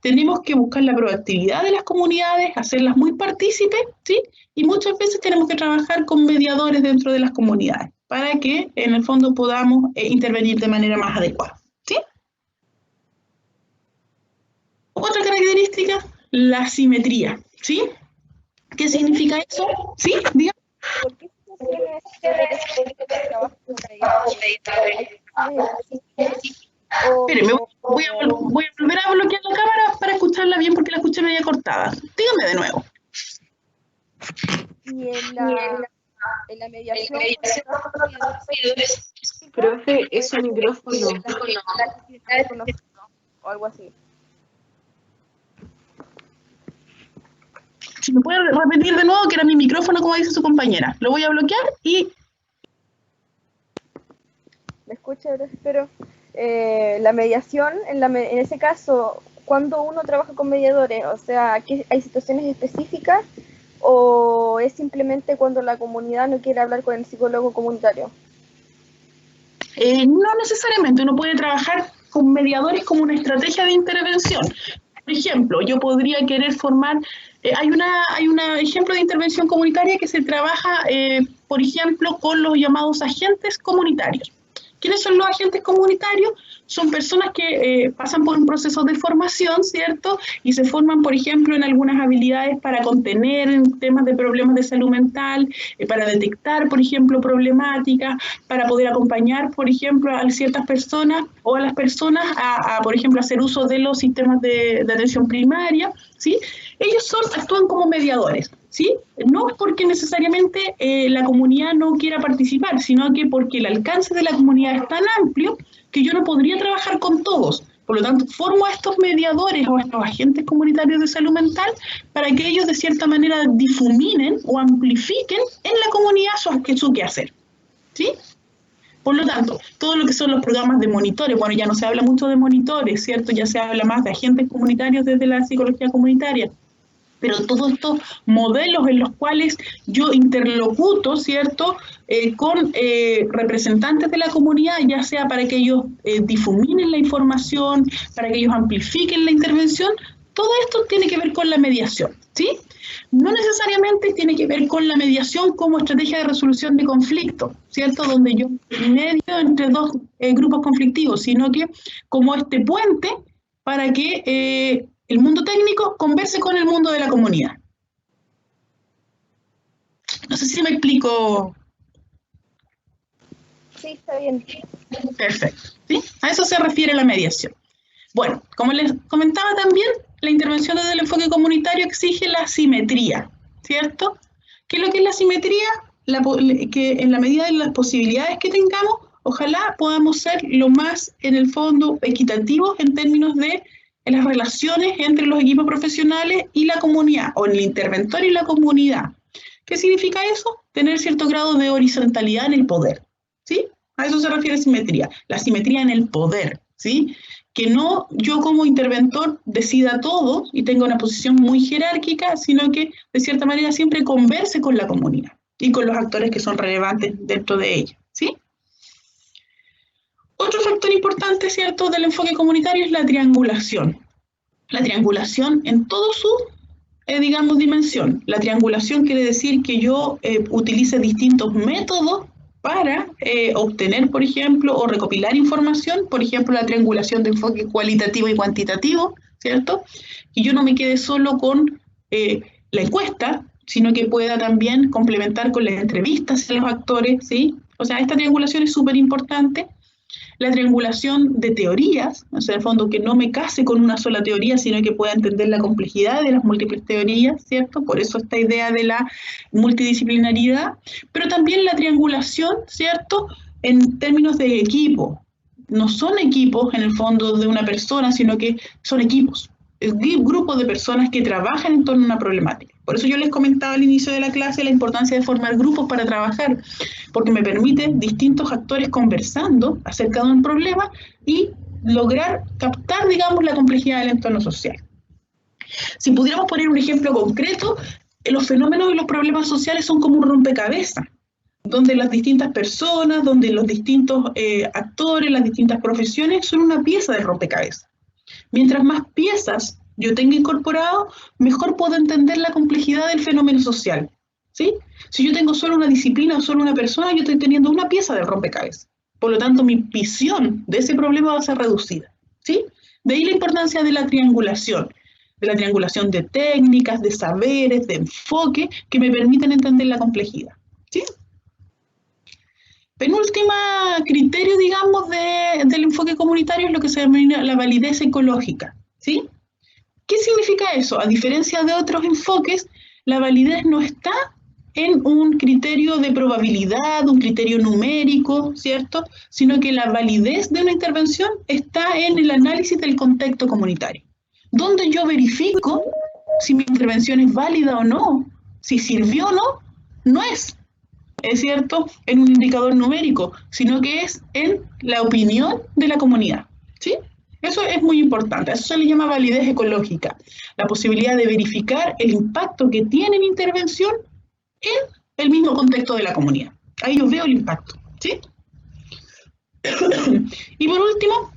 tenemos que buscar la proactividad de las comunidades, hacerlas muy partícipes, ¿sí? Y muchas veces tenemos que trabajar con mediadores dentro de las comunidades, para que en el fondo podamos intervenir de manera más adecuada, ¿sí? Otra característica, la simetría, ¿sí? ¿Qué significa eso? ¿Sí? Dígame. ¿Por qué situaciones de trabajo con Espéreme, voy a volver a bloquear la cámara para escucharla bien porque la escuché media cortada. Dígame de nuevo. y en la mediación Profe, es un micrófono. o algo así? Si me puede repetir de nuevo, que era mi micrófono, como dice su compañera. Lo voy a bloquear y... ¿Me escucha? Espero. La mediación, en ese caso, cuando uno trabaja con mediadores, o sea, ¿hay situaciones específicas o es simplemente cuando la comunidad no quiere hablar con el psicólogo comunitario? No necesariamente, uno puede trabajar con mediadores como una estrategia de intervención. Por ejemplo, yo podría querer formar, hay un ejemplo de intervención comunitaria que se trabaja, por ejemplo, con los llamados agentes comunitarios. ¿Quiénes son los agentes comunitarios? Son personas que pasan por un proceso de formación, ¿cierto? Y se forman, por ejemplo, en algunas habilidades para contener temas de problemas de salud mental, para detectar, por ejemplo, problemáticas, para poder acompañar, por ejemplo, a ciertas personas o a las personas por ejemplo, hacer uso de los sistemas de atención primaria, ¿sí? Ellos actúan como mediadores, ¿sí? No es porque necesariamente la comunidad no quiera participar, sino que porque el alcance de la comunidad es tan amplio que yo no podría trabajar con todos. Por lo tanto, formo a estos mediadores o a estos agentes comunitarios de salud mental para que ellos de cierta manera difuminen o amplifiquen en la comunidad su quehacer, ¿sí? Por lo tanto, todo lo que son los programas de monitores, bueno, ya no se habla mucho de monitores, ¿cierto? Ya se habla más de agentes comunitarios desde la psicología comunitaria, Pero todos estos modelos en los cuales yo interlocuto, ¿cierto?, con representantes de la comunidad, ya sea para que ellos difuminen la información, para que ellos amplifiquen la intervención, todo esto tiene que ver con la mediación, ¿sí? No necesariamente tiene que ver con la mediación como estrategia de resolución de conflictos, ¿cierto?, donde yo medio entre dos grupos conflictivos, sino que como este puente para que el mundo técnico converse con el mundo de la comunidad. No sé si me explico. Sí, está bien. Perfecto, ¿sí? A eso se refiere la mediación. Bueno, como les comentaba también, la intervención desde el enfoque comunitario exige la simetría, ¿cierto? ¿Qué es lo que es la simetría? Que en la medida de las posibilidades que tengamos, ojalá podamos ser lo más, en el fondo, equitativos en términos de las relaciones entre los equipos profesionales y la comunidad, o el interventor y la comunidad. ¿Qué significa eso? Tener cierto grado de horizontalidad en el poder, ¿sí? A eso se refiere simetría, la simetría en el poder, ¿sí? Que no yo como interventor decida todo y tenga una posición muy jerárquica, sino que de cierta manera siempre converse con la comunidad y con los actores que son relevantes dentro de ella, ¿sí? Otro factor importante, ¿cierto?, del enfoque comunitario es la triangulación. La triangulación en todo su, digamos, dimensión. La triangulación quiere decir que yo utilice distintos métodos para obtener, por ejemplo, o recopilar información, por ejemplo, la triangulación de enfoque cualitativo y cuantitativo, ¿cierto? Y yo no me quede solo con la encuesta, sino que pueda también complementar con las entrevistas a los actores, ¿sí? O sea, esta triangulación es súper importante. La triangulación de teorías, o sea, en el fondo que no me case con una sola teoría, sino que pueda entender la complejidad de las múltiples teorías, ¿cierto? Por eso esta idea de la multidisciplinaridad, pero también la triangulación, ¿cierto?, en términos de equipo. No son equipos, en el fondo, de una persona, sino que son equipos, grupos de personas que trabajan en torno a una problemática. Por eso yo les comentaba al inicio de la clase la importancia de formar grupos para trabajar, porque me permite distintos actores conversando acerca de un problema y lograr captar, digamos, la complejidad del entorno social. Si pudiéramos poner un ejemplo concreto, los fenómenos y los problemas sociales son como un rompecabezas, donde las distintas personas, donde los distintos actores, las distintas profesiones son una pieza del rompecabezas. Mientras más piezas yo tenga incorporado, mejor puedo entender la complejidad del fenómeno social, ¿sí? Si yo tengo solo una disciplina o solo una persona, yo estoy teniendo una pieza del rompecabezas. Por lo tanto, mi visión de ese problema va a ser reducida, ¿sí? De ahí la importancia de la triangulación de técnicas, de saberes, de enfoque, que me permiten entender la complejidad, ¿sí? Penúltima criterio, digamos, del enfoque comunitario es lo que se denomina la validez ecológica, ¿sí? ¿Qué significa eso? A diferencia de otros enfoques, la validez no está en un criterio de probabilidad, un criterio numérico, ¿cierto? Sino que la validez de una intervención está en el análisis del contexto comunitario, donde yo verifico si mi intervención es válida o no, si sirvió o no, no es cierto, en un indicador numérico, sino que es en la opinión de la comunidad, ¿sí? Eso es muy importante, a eso se le llama validez ecológica, la posibilidad de verificar el impacto que tiene mi intervención en el mismo contexto de la comunidad. Ahí yo veo el impacto, ¿sí? Y por último,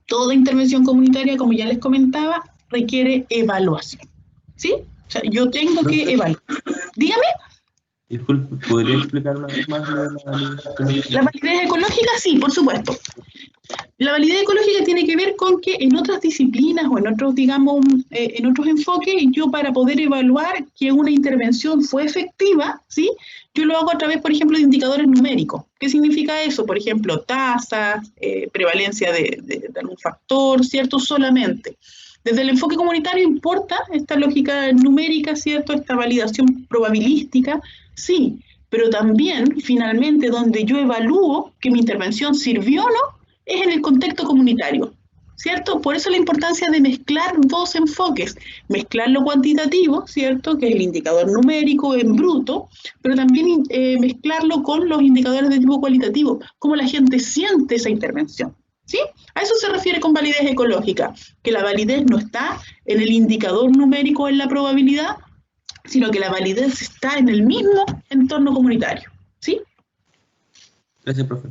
toda intervención comunitaria, como ya les comentaba, requiere evaluación, ¿sí? O sea, yo tengo que evaluar. Dígame. Disculpe, ¿podría explicar una vez más la validez ecológica? Sí, por supuesto. La validez ecológica tiene que ver con que en otras disciplinas o en otros, digamos, en otros enfoques, yo para poder evaluar que una intervención fue efectiva, ¿sí? Yo lo hago a través, por ejemplo, de indicadores numéricos. ¿Qué significa eso? Por ejemplo, tasas, prevalencia de algún factor, ¿cierto? Solamente. Desde el enfoque comunitario importa esta lógica numérica, ¿cierto? Esta validación probabilística, sí, pero también, finalmente, donde yo evalúo que mi intervención sirvió o no, es en el contexto comunitario, ¿cierto? Por eso la importancia de mezclar dos enfoques, mezclar lo cuantitativo, ¿cierto? Que es el indicador numérico en bruto, pero también mezclarlo con los indicadores de tipo cualitativo, cómo la gente siente esa intervención, ¿sí? A eso se refiere con validez ecológica, que la validez no está en el indicador numérico, en la probabilidad, sino que la validez está en el mismo entorno comunitario, ¿sí? Gracias, profe.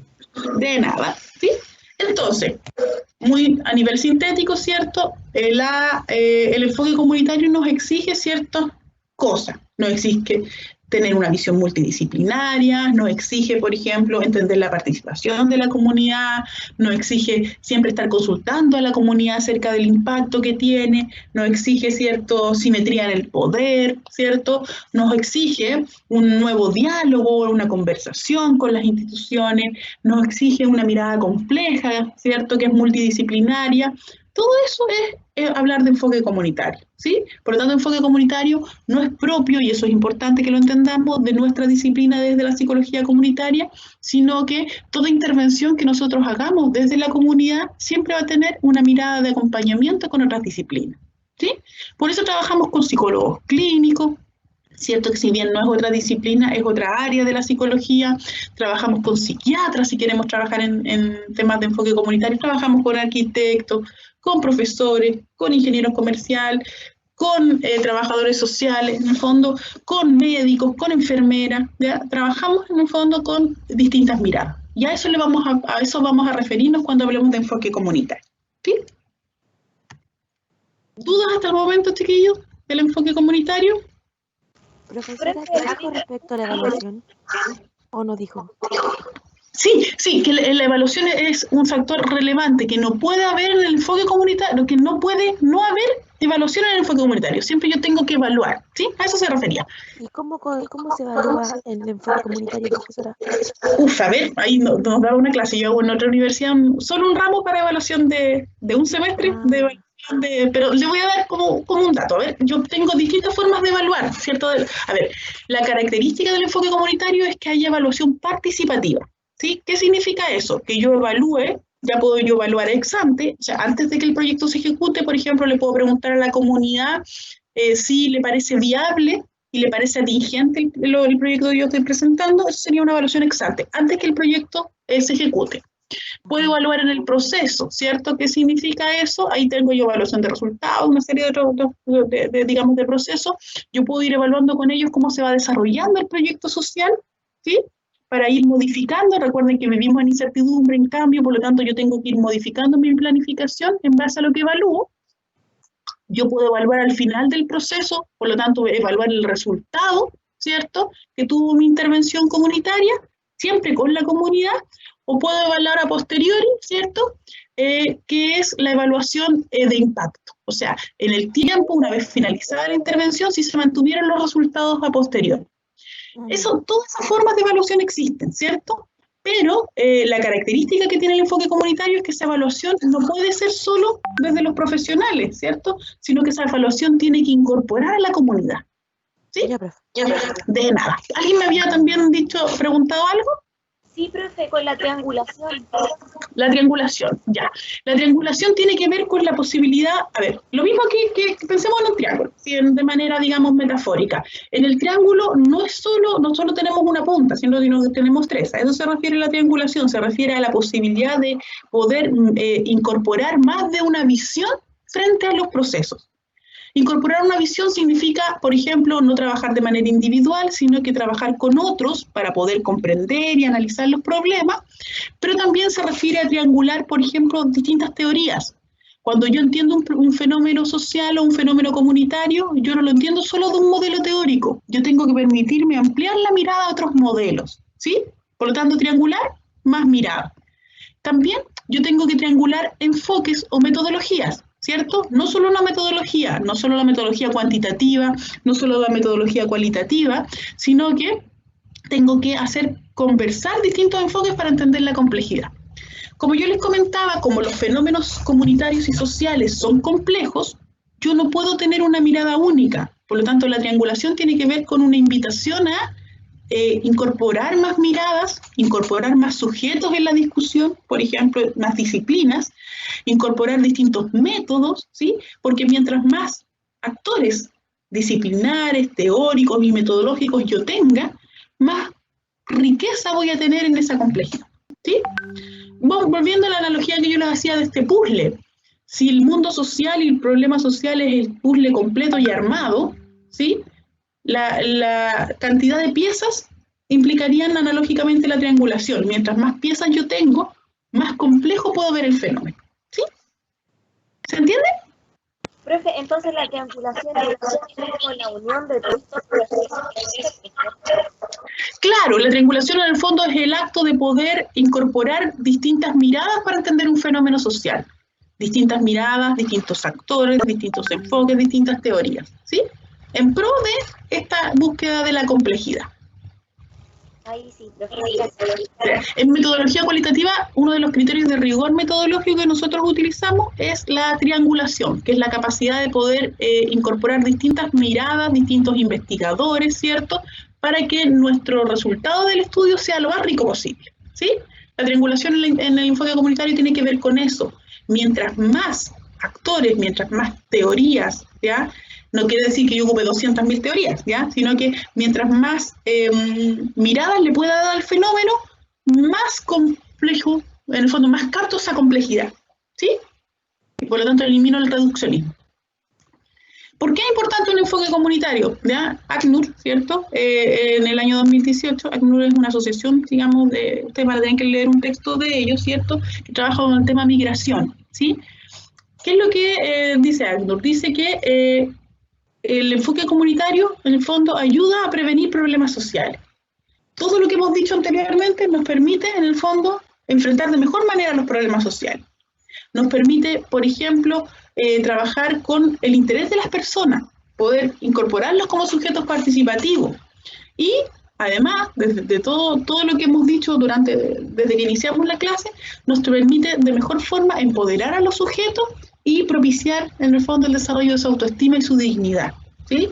De nada, ¿sí? Entonces, muy a nivel sintético, ¿cierto? El enfoque comunitario nos exige ciertas cosas, nos exige tener una visión multidisciplinaria, nos exige, por ejemplo, entender la participación de la comunidad, nos exige siempre estar consultando a la comunidad acerca del impacto que tiene, nos exige, ¿cierto?, simetría en el poder, ¿cierto? Nos exige un nuevo diálogo, una conversación con las instituciones, nos exige una mirada compleja, ¿cierto?, que es multidisciplinaria. Todo eso es hablar de enfoque comunitario, ¿sí? Por lo tanto, enfoque comunitario no es propio, y eso es importante que lo entendamos, de nuestra disciplina desde la psicología comunitaria, sino que toda intervención que nosotros hagamos desde la comunidad siempre va a tener una mirada de acompañamiento con otras disciplinas, ¿sí? Por eso trabajamos con psicólogos clínicos, cierto que si bien no es otra disciplina, es otra área de la psicología, trabajamos con psiquiatras si queremos trabajar en temas de enfoque comunitario, trabajamos con arquitectos, con profesores, con ingenieros comerciales, con trabajadores sociales, en el fondo, con médicos, con enfermeras, ¿ya? Trabajamos en el fondo con distintas miradas. Y a eso vamos a referirnos cuando hablemos de enfoque comunitario, ¿sí? ¿Dudas hasta el momento, chiquillos, del enfoque comunitario? Profesora, ¿qué dijo respecto a la evaluación? ¿O no dijo? Sí, que la evaluación es un factor relevante, que no puede haber en el enfoque comunitario, que no puede no haber evaluación en el enfoque comunitario. Siempre yo tengo que evaluar, ¿sí? A eso se refería. ¿Y cómo se evalúa en el enfoque comunitario, profesora? A ver, ahí nos da una clase. Yo hago en otra universidad solo un ramo para evaluación de un semestre, de evaluación pero le voy a dar como un dato. A ver, yo tengo distintas formas de evaluar, ¿cierto? A ver, la característica del enfoque comunitario es que haya evaluación participativa, ¿sí? ¿Qué significa eso? Que yo evalúe, ya puedo yo evaluar ex ante, o sea, antes de que el proyecto se ejecute, por ejemplo, le puedo preguntar a la comunidad si le parece viable y le parece atingente el proyecto que yo estoy presentando. Eso sería una evaluación ex ante, antes que el proyecto se ejecute. Puedo evaluar en el proceso, ¿cierto? ¿Qué significa eso? Ahí tengo yo evaluación de resultados, una serie de procesos. Yo puedo ir evaluando con ellos cómo se va desarrollando el proyecto social, ¿sí? Para ir modificando. Recuerden que vivimos en incertidumbre, en cambio, por lo tanto yo tengo que ir modificando mi planificación en base a lo que evalúo. Yo puedo evaluar al final del proceso, por lo tanto evaluar el resultado, ¿cierto?, que tuvo mi intervención comunitaria, siempre con la comunidad, o puedo evaluar a posteriori, ¿cierto?, que es la evaluación de impacto. O sea, en el tiempo, una vez finalizada la intervención, si se mantuvieron los resultados a posteriori. Todas esas formas de evaluación existen, ¿cierto? Pero la característica que tiene el enfoque comunitario es que esa evaluación no puede ser solo desde los profesionales, ¿cierto? Sino que esa evaluación tiene que incorporar a la comunidad. ¿Sí? Ya, profe. De nada. ¿Alguien me había también preguntado algo? Sí, profe, con la triangulación. La triangulación, ya. La triangulación tiene que ver con la posibilidad, a ver, lo mismo que pensemos en un triángulo, ¿sí? De manera, digamos, metafórica. En el triángulo no solo tenemos una punta, sino que tenemos tres. A eso se refiere la triangulación, se refiere a la posibilidad de poder incorporar más de una visión frente a los procesos. Incorporar una visión significa, por ejemplo, no trabajar de manera individual, sino que trabajar con otros para poder comprender y analizar los problemas, pero también se refiere a triangular, por ejemplo, distintas teorías. Cuando yo entiendo un fenómeno social o un fenómeno comunitario, yo no lo entiendo solo de un modelo teórico, yo tengo que permitirme ampliar la mirada a otros modelos, ¿sí? Por lo tanto, triangular más mirada. También yo tengo que triangular enfoques o metodologías, ¿cierto? No solo una metodología, no solo la metodología cuantitativa, no solo la metodología cualitativa, sino que tengo que hacer conversar distintos enfoques para entender la complejidad. Como yo les comentaba, como los fenómenos comunitarios y sociales son complejos, yo no puedo tener una mirada única. Por lo tanto, la triangulación tiene que ver con una invitación a incorporar más miradas, incorporar más sujetos en la discusión, por ejemplo, más disciplinas, incorporar distintos métodos, ¿sí? Porque mientras más actores disciplinares, teóricos y metodológicos yo tenga, más riqueza voy a tener en esa complejidad, ¿sí? Volviendo a la analogía que yo les hacía de este puzzle, si el mundo social y el problema social es el puzzle completo y armado, ¿sí? La cantidad de piezas implicarían analógicamente la triangulación. Mientras más piezas yo tengo, más complejo puedo ver el fenómeno. ¿Sí? ¿Se entiende? Profe, entonces la triangulación es como la unión de todos estos. Claro, la triangulación en el fondo es el acto de poder incorporar distintas miradas para entender un fenómeno social. Distintas miradas, distintos actores, distintos enfoques, distintas teorías. ¿Sí? En pro de esta búsqueda de la complejidad. Ahí sí, profe. En metodología cualitativa, uno de los criterios de rigor metodológico que nosotros utilizamos es la triangulación, que es la capacidad de poder incorporar distintas miradas, distintos investigadores, ¿cierto?, para que nuestro resultado del estudio sea lo más rico posible, ¿sí? La triangulación en el enfoque comunitario tiene que ver con eso. Mientras más actores, mientras más teorías, ¿ya?, no quiere decir que yo ocupe 200.000 teorías, ¿ya?, sino que mientras más miradas le pueda dar al fenómeno, más complejo, en el fondo, más capto esa complejidad, ¿sí? Y por lo tanto elimino el reduccionismo. ¿Por qué es importante un enfoque comunitario? ¿Ya? ACNUR, ¿cierto? En el año 2018, ACNUR es una asociación, digamos, ustedes van a tener que leer un texto de ellos, ¿cierto?, que trabaja con el tema migración, ¿sí? ¿Qué es lo que dice ACNUR? Dice que el enfoque comunitario, en el fondo, ayuda a prevenir problemas sociales. Todo lo que hemos dicho anteriormente nos permite, en el fondo, enfrentar de mejor manera los problemas sociales. Nos permite, por ejemplo, trabajar con el interés de las personas, poder incorporarlos como sujetos participativos. Y, además, de todo lo que hemos dicho desde que iniciamos la clase, nos permite de mejor forma empoderar a los sujetos y propiciar, en el fondo, el desarrollo de su autoestima y su dignidad, ¿sí?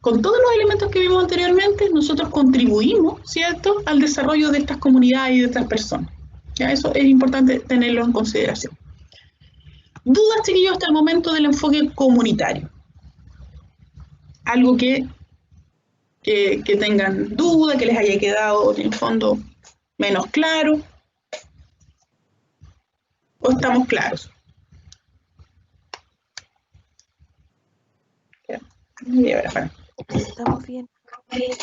Con todos los elementos que vimos anteriormente, nosotros contribuimos, ¿cierto?, al desarrollo de estas comunidades y de estas personas. ¿Ya? Eso es importante tenerlo en consideración. ¿Dudas, chiquillos, hasta el momento del enfoque comunitario? Algo que tengan duda, que les haya quedado, en el fondo, menos claro. ¿O estamos claros? Estamos bien.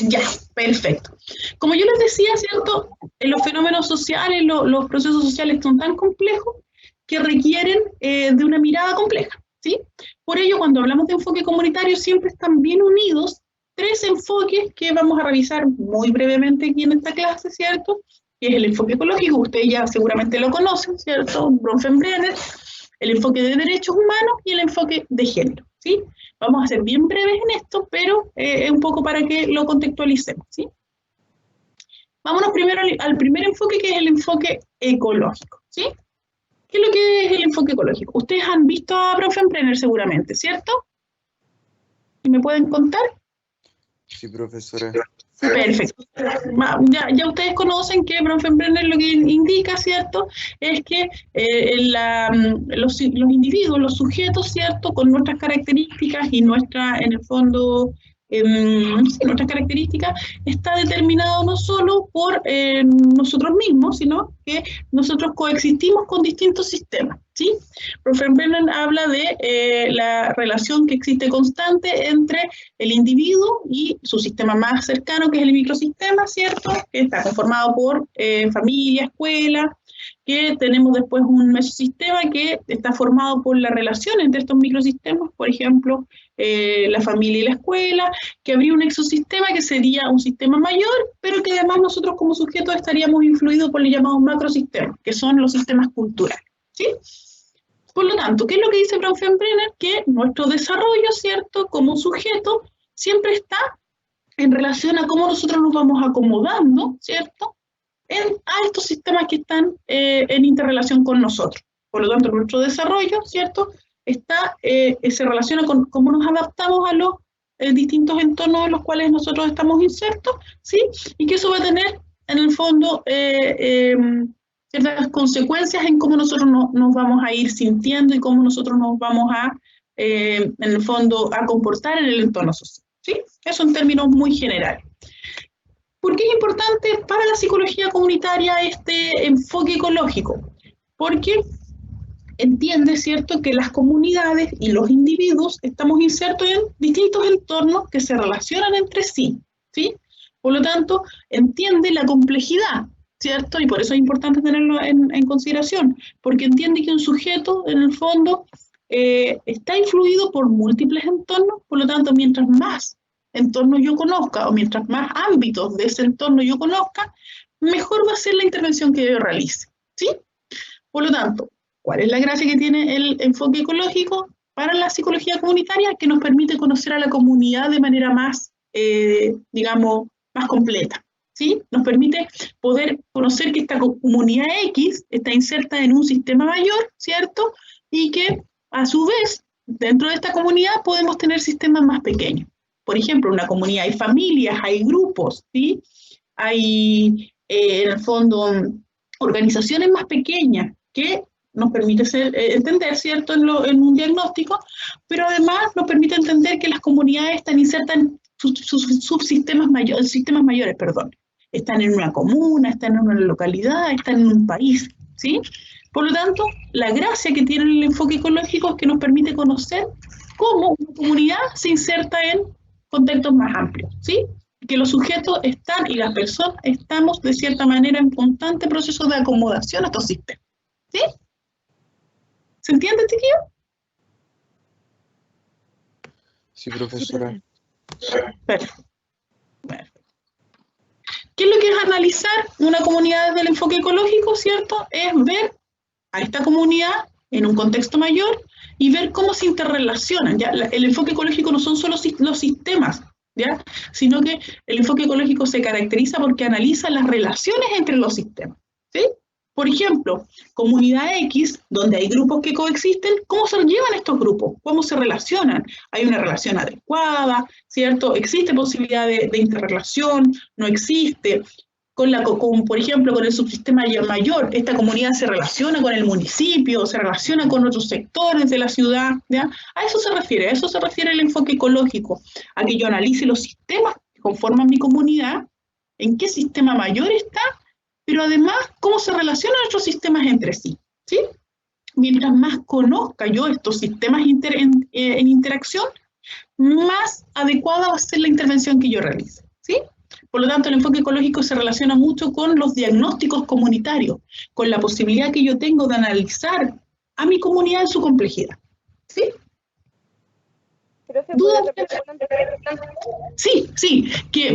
Ya, perfecto. Como yo les decía, ¿cierto?, los fenómenos sociales, los procesos sociales son tan complejos que requieren de una mirada compleja, ¿sí? Por ello, cuando hablamos de enfoque comunitario, siempre están bien unidos tres enfoques que vamos a revisar muy brevemente aquí en esta clase, ¿cierto? Que es el enfoque ecológico, ustedes ya seguramente lo conocen, ¿cierto? Bronfenbrenner, el enfoque de derechos humanos y el enfoque de género, ¿sí? Vamos a ser bien breves en esto, pero es un poco para que lo contextualicemos, ¿sí? Vámonos primero al primer enfoque, que es el enfoque ecológico, ¿sí? ¿Qué es lo que es el enfoque ecológico? Ustedes han visto a Bronfenbrenner seguramente, ¿cierto? ¿Y me pueden contar? Sí, profesora. Perfecto. Ya ustedes conocen que Bronfenbrenner lo que indica, ¿cierto?, es que los individuos, los sujetos, ¿cierto?, con nuestras características y en el fondo, nuestras características, está determinado no solo por nosotros mismos, sino que nosotros coexistimos con distintos sistemas, ¿sí? Bronfenbrenner habla de la relación que existe constante entre el individuo y su sistema más cercano, que es el microsistema, ¿cierto?, que está conformado por familia, escuela, que tenemos después un mesosistema que está formado por la relación entre estos microsistemas, por ejemplo, la familia y la escuela, que habría un exosistema que sería un sistema mayor, pero que además nosotros como sujetos estaríamos influidos por los llamados macrosistemas, que son los sistemas culturales, ¿sí? Por lo tanto, ¿qué es lo que dice Bronfenbrenner? Que nuestro desarrollo, ¿cierto?, como sujeto, siempre está en relación a cómo nosotros nos vamos acomodando, ¿cierto?, a estos sistemas que están en interrelación con nosotros. Por lo tanto, nuestro desarrollo, ¿cierto?, se relaciona con cómo nos adaptamos a los distintos entornos en los cuales nosotros estamos insertos, ¿sí? Y que eso va a tener, en el fondo, ciertas consecuencias en cómo nosotros nos vamos a ir sintiendo y cómo nosotros nos vamos a, en el fondo, a comportar en el entorno social, ¿sí? Eso en términos muy generales. ¿Por qué es importante para la psicología comunitaria este enfoque ecológico? Porque entiende, ¿cierto?, que las comunidades y los individuos estamos insertos en distintos entornos que se relacionan entre sí, ¿sí? Por lo tanto, entiende la complejidad, ¿cierto? Y por eso es importante tenerlo en consideración, porque entiende que un sujeto, en el fondo, está influido por múltiples entornos, por lo tanto, mientras más entornos yo conozca, o mientras más ámbitos de ese entorno yo conozca, mejor va a ser la intervención que yo realice, ¿sí? Por lo tanto, ¿cuál es la gracia que tiene el enfoque ecológico para la psicología comunitaria? Que nos permite conocer a la comunidad de manera más, digamos, más completa, ¿sí? Nos permite poder conocer que esta comunidad X está inserta en un sistema mayor, ¿cierto? Y que, a su vez, dentro de esta comunidad podemos tener sistemas más pequeños. Por ejemplo, en una comunidad hay familias, hay grupos, ¿sí? Hay, en el fondo, organizaciones más pequeñas que nos permite entender, ¿cierto?, en un diagnóstico, pero además nos permite entender que las comunidades están insertas en sus subsistemas mayores, sistemas mayores, perdón. Están en una comuna, están en una localidad, están en un país, ¿sí? Por lo tanto, la gracia que tiene el enfoque ecológico es que nos permite conocer cómo una comunidad se inserta en contextos más amplios, ¿sí? Que los sujetos están y las personas estamos de cierta manera en constante proceso de acomodación a estos sistemas, ¿sí? ¿Se entiende, chiquillo? Sí, profesora. Perfecto. Perfecto. ¿Qué es lo que es analizar una comunidad desde el enfoque ecológico, cierto? Es ver a esta comunidad en un contexto mayor y ver cómo se interrelacionan. ¿Ya? El enfoque ecológico no son solo los sistemas, ¿ya? Sino que el enfoque ecológico se caracteriza porque analiza las relaciones entre los sistemas, ¿sí? Por ejemplo, comunidad X, donde hay grupos que coexisten, ¿cómo se llevan estos grupos? ¿Cómo se relacionan? ¿Hay una relación adecuada? ¿Cierto? ¿Existe posibilidad de interrelación? ¿No existe? Por ejemplo, con el subsistema mayor, esta comunidad se relaciona con el municipio, se relaciona con otros sectores de la ciudad, ¿ya? A eso se refiere el enfoque ecológico, a que yo analice los sistemas que conforman mi comunidad, en qué sistema mayor está, pero además cómo se relacionan estos sistemas entre sí, ¿sí? Mientras más conozca yo estos sistemas en interacción, más adecuada va a ser la intervención que yo realice, ¿sí? Por lo tanto, el enfoque ecológico se relaciona mucho con los diagnósticos comunitarios, con la posibilidad que yo tengo de analizar a mi comunidad en su complejidad, ¿sí? Profe, ¿Dudas? ¿puedo repetir una pregunta? Sí, que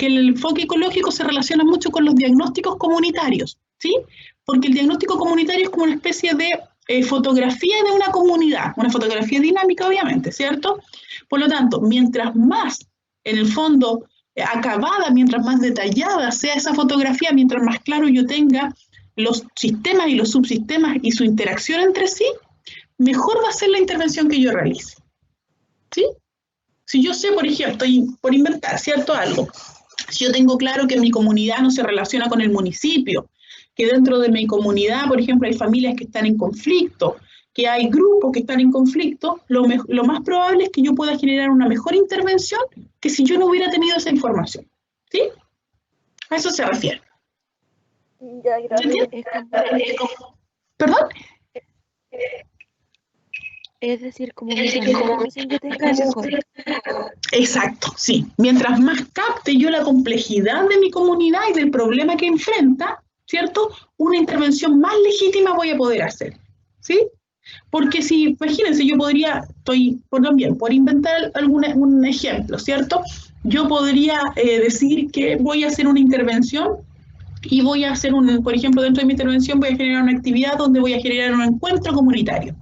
el enfoque ecológico se relaciona mucho con los diagnósticos comunitarios, ¿sí? Porque el diagnóstico comunitario es como una especie de fotografía de una comunidad, una fotografía dinámica, obviamente, ¿cierto? Por lo tanto, mientras más, en el fondo, acabada, mientras más detallada sea esa fotografía, mientras más claro yo tenga los sistemas y los subsistemas y su interacción entre sí, mejor va a ser la intervención que yo realice, ¿sí? Si yo sé, por ejemplo, por inventar, ¿cierto? Algo, si yo tengo claro que mi comunidad no se relaciona con el municipio, que dentro de mi comunidad, por ejemplo, hay familias que están en conflicto, que hay grupos que están en conflicto, lo más probable es que yo pueda generar una mejor intervención que si yo no hubiera tenido esa información, ¿sí? A eso se refiere. Ya, gracias. ¿Perdón? Es decir, como mientras más información yo tenga, mejor. Exacto, sí. Mientras más capte yo la complejidad de mi comunidad y del problema que enfrenta, ¿cierto? Una intervención más legítima voy a poder hacer, ¿sí? Porque si, imagínense, yo podría, por inventar un ejemplo, ¿cierto? Yo podría decir que voy a hacer una intervención y voy a hacer por ejemplo, dentro de mi intervención voy a generar una actividad donde voy a generar un encuentro comunitario.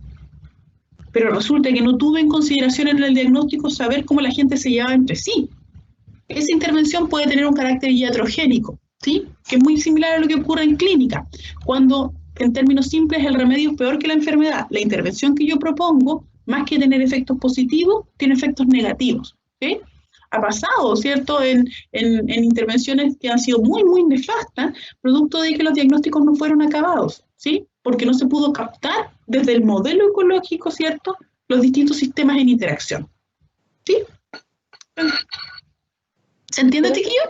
Pero resulta que no tuve en consideración en el diagnóstico saber cómo la gente se llevaba entre sí. Esa intervención puede tener un carácter iatrogénico, ¿sí? Que es muy similar a lo que ocurre en clínica, cuando, en términos simples, el remedio es peor que la enfermedad. La intervención que yo propongo, más que tener efectos positivos, tiene efectos negativos, ¿sí? Ha pasado, ¿cierto?, en intervenciones que han sido muy, muy nefastas, producto de que los diagnósticos no fueron acabados, ¿sí? Porque no se pudo captar desde el modelo ecológico, ¿cierto?, los distintos sistemas en interacción, ¿sí? ¿Se entiende, chiquillo?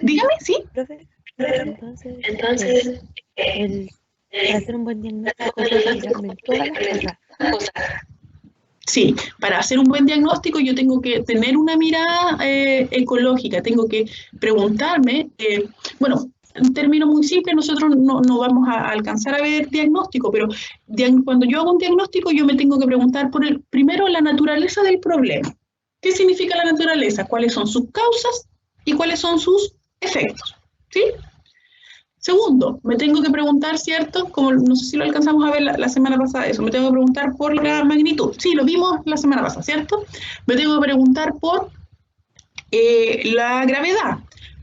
Dígame, ¿sí? Profe, entonces Para hacer un buen diagnóstico hay que fijarme en todas las cosas. Sí, para hacer un buen diagnóstico yo tengo que tener una mirada ecológica, tengo que preguntarme, bueno, en términos muy simples, nosotros no vamos a alcanzar a ver diagnóstico, pero cuando yo hago un diagnóstico yo me tengo que preguntar primero la naturaleza del problema. ¿Qué significa la naturaleza? ¿Cuáles son sus causas y cuáles son sus efectos? ¿Sí? Segundo, me tengo que preguntar, ¿cierto? Como no sé si lo alcanzamos a ver la semana pasada, eso, me tengo que preguntar por la magnitud. Sí, lo vimos la semana pasada, ¿cierto? Me tengo que preguntar por la gravedad,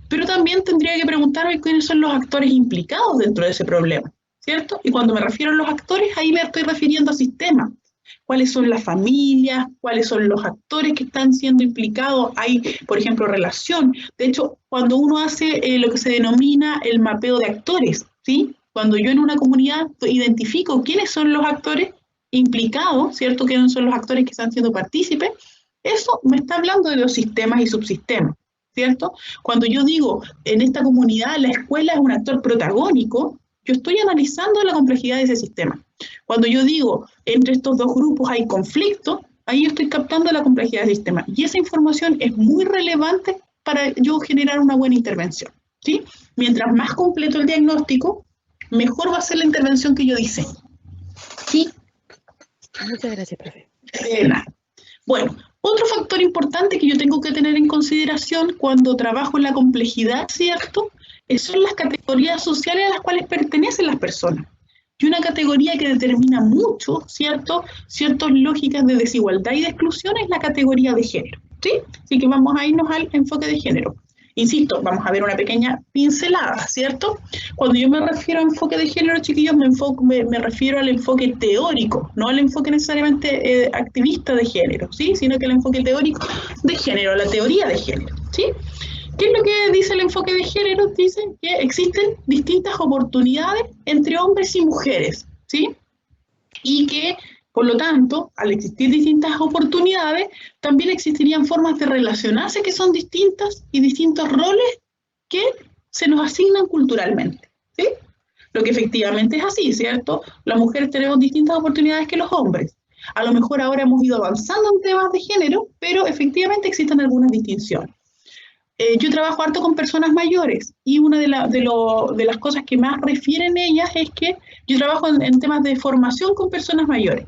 pero también tendría que preguntarme quiénes son los actores implicados dentro de ese problema, ¿cierto? Y cuando me refiero a los actores, ahí me estoy refiriendo a sistemas. ¿Cuáles son las familias? ¿Cuáles son los actores que están siendo implicados? Hay, por ejemplo, relación. De hecho, cuando uno hace lo que se denomina el mapeo de actores, ¿sí? Cuando yo en una comunidad identifico quiénes son los actores implicados, ¿cierto? Quiénes son los actores que están siendo partícipes, eso me está hablando de los sistemas y subsistemas, ¿cierto? Cuando yo digo, en esta comunidad la escuela es un actor protagónico, yo estoy analizando la complejidad de ese sistema. Cuando yo digo, entre estos dos grupos hay conflicto, ahí yo estoy captando la complejidad del sistema. Y esa información es muy relevante para yo generar una buena intervención, ¿sí? Mientras más completo el diagnóstico, mejor va a ser la intervención que yo diseñe. ¿Sí? Muchas gracias, profe. Nada. Bueno, otro factor importante que yo tengo que tener en consideración cuando trabajo en la complejidad, ¿cierto? Son las categorías sociales a las cuales pertenecen las personas. Y una categoría que determina mucho, ¿cierto? Ciertas lógicas de desigualdad y de exclusión es la categoría de género, ¿sí? Así que vamos a irnos al enfoque de género. Insisto, vamos a ver una pequeña pincelada, ¿cierto? Cuando yo me refiero a enfoque de género, chiquillos, me refiero al enfoque teórico, no al enfoque necesariamente activista de género, ¿sí? Sino que al enfoque teórico de género, la teoría de género, ¿sí? ¿Qué es lo que dice el enfoque de género? Dice que existen distintas oportunidades entre hombres y mujeres, ¿sí? Y que, por lo tanto, al existir distintas oportunidades, también existirían formas de relacionarse que son distintas y distintos roles que se nos asignan culturalmente, ¿sí? Lo que efectivamente es así, ¿cierto? Las mujeres tenemos distintas oportunidades que los hombres. A lo mejor ahora hemos ido avanzando en temas de género, pero efectivamente existen algunas distinciones. Yo trabajo harto con personas mayores y una de las cosas que más refieren ellas es que yo trabajo en temas de formación con personas mayores.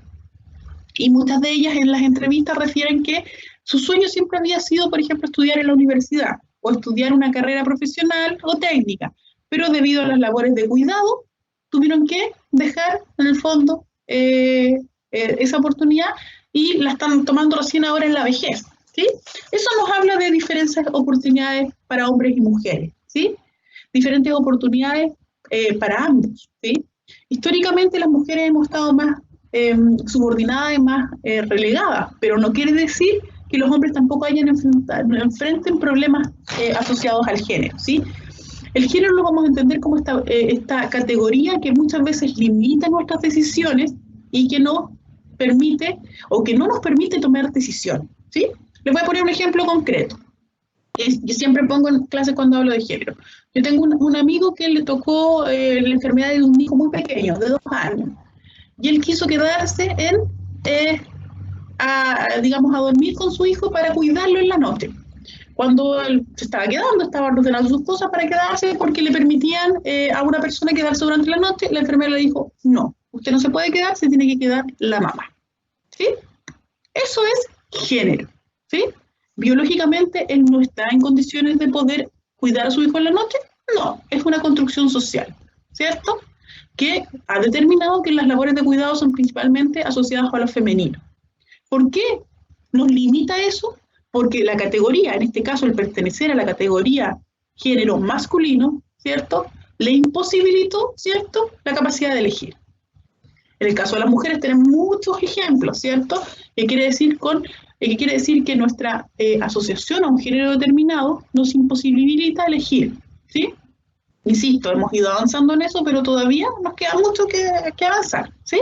Y muchas de ellas en las entrevistas refieren que su sueño siempre había sido, por ejemplo, estudiar en la universidad o estudiar una carrera profesional o técnica, pero debido a las labores de cuidado tuvieron que dejar en el fondo esa oportunidad y la están tomando recién ahora en la vejez. ¿Sí? Eso nos habla de diferentes oportunidades para hombres y mujeres, ¿sí? Diferentes oportunidades para ambos, ¿sí? Históricamente las mujeres hemos estado más subordinadas y más relegadas, pero no quiere decir que los hombres tampoco enfrenten problemas asociados al género, ¿sí? El género lo vamos a entender como esta categoría que muchas veces limita nuestras decisiones y que no permite o que no nos permite tomar decisiones, ¿sí? Les voy a poner un ejemplo concreto. Yo siempre pongo en clase cuando hablo de género. Yo tengo un amigo que le tocó la enfermedad de un hijo muy pequeño, de 2 años. Y él quiso quedarse a dormir con su hijo para cuidarlo en la noche. Cuando él se estaba quedando, estaba ordenando sus cosas para quedarse porque le permitían a una persona quedarse durante la noche, la enfermera le dijo, no, usted no se puede quedar, se tiene que quedar la mamá. ¿Sí? Eso es género. ¿Sí? Biológicamente él no está en condiciones de poder cuidar a su hijo en la noche. No, es una construcción social, ¿cierto? Que ha determinado que las labores de cuidado son principalmente asociadas a lo femenino. ¿Por qué nos limita eso? Porque la categoría, en este caso el pertenecer a la categoría género masculino, ¿cierto? Le imposibilitó, ¿cierto?, la capacidad de elegir. En el caso de las mujeres tenemos muchos ejemplos, ¿cierto? ¿Qué quiere decir que nuestra asociación a un género determinado nos imposibilita elegir, ¿sí? Insisto, hemos ido avanzando en eso, pero todavía nos queda mucho que avanzar, ¿sí?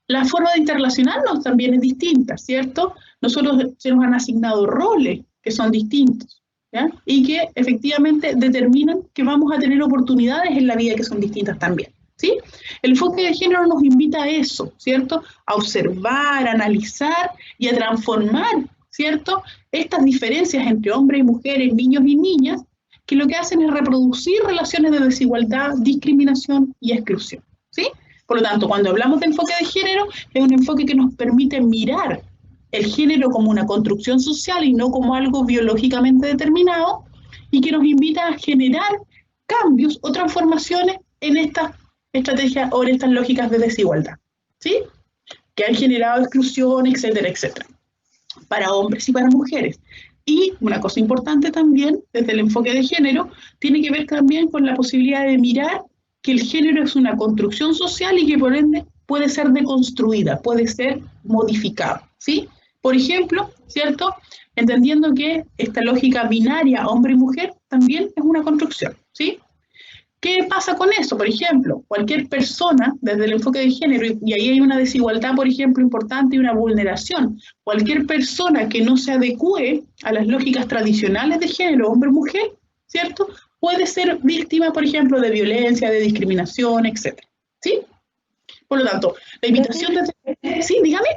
La forma de interrelacionarnos también es distinta, ¿cierto? Nosotros se nos han asignado roles que son distintos, ¿ya? Y que efectivamente determinan que vamos a tener oportunidades en la vida que son distintas también. ¿sí? El enfoque de género nos invita a eso, ¿cierto? A observar, a analizar y a transformar, ¿cierto? Estas diferencias entre hombres y mujeres, niños y niñas, que lo que hacen es reproducir relaciones de desigualdad, discriminación y exclusión, ¿sí? Por lo tanto, cuando hablamos de enfoque de género, es un enfoque que nos permite mirar el género como una construcción social y no como algo biológicamente determinado, y que nos invita a generar cambios o transformaciones en estas estrategias o en estas lógicas de desigualdad, ¿sí? Que han generado exclusión, etcétera, etcétera, para hombres y para mujeres. Y una cosa importante también, desde el enfoque de género, tiene que ver también con la posibilidad de mirar que el género es una construcción social y que por ende puede ser deconstruida, puede ser modificada, ¿sí? Por ejemplo, ¿cierto? Entendiendo que esta lógica binaria hombre y mujer también es una construcción, ¿sí? ¿Qué pasa con eso? Por ejemplo, cualquier persona, desde el enfoque de género, y ahí hay una desigualdad, por ejemplo, importante y una vulneración, cualquier persona que no se adecue a las lógicas tradicionales de género, hombre-mujer, ¿cierto? Puede ser víctima, por ejemplo, de violencia, de discriminación, etc. ¿Sí? Por lo tanto, la invitación de... Sí, dígame.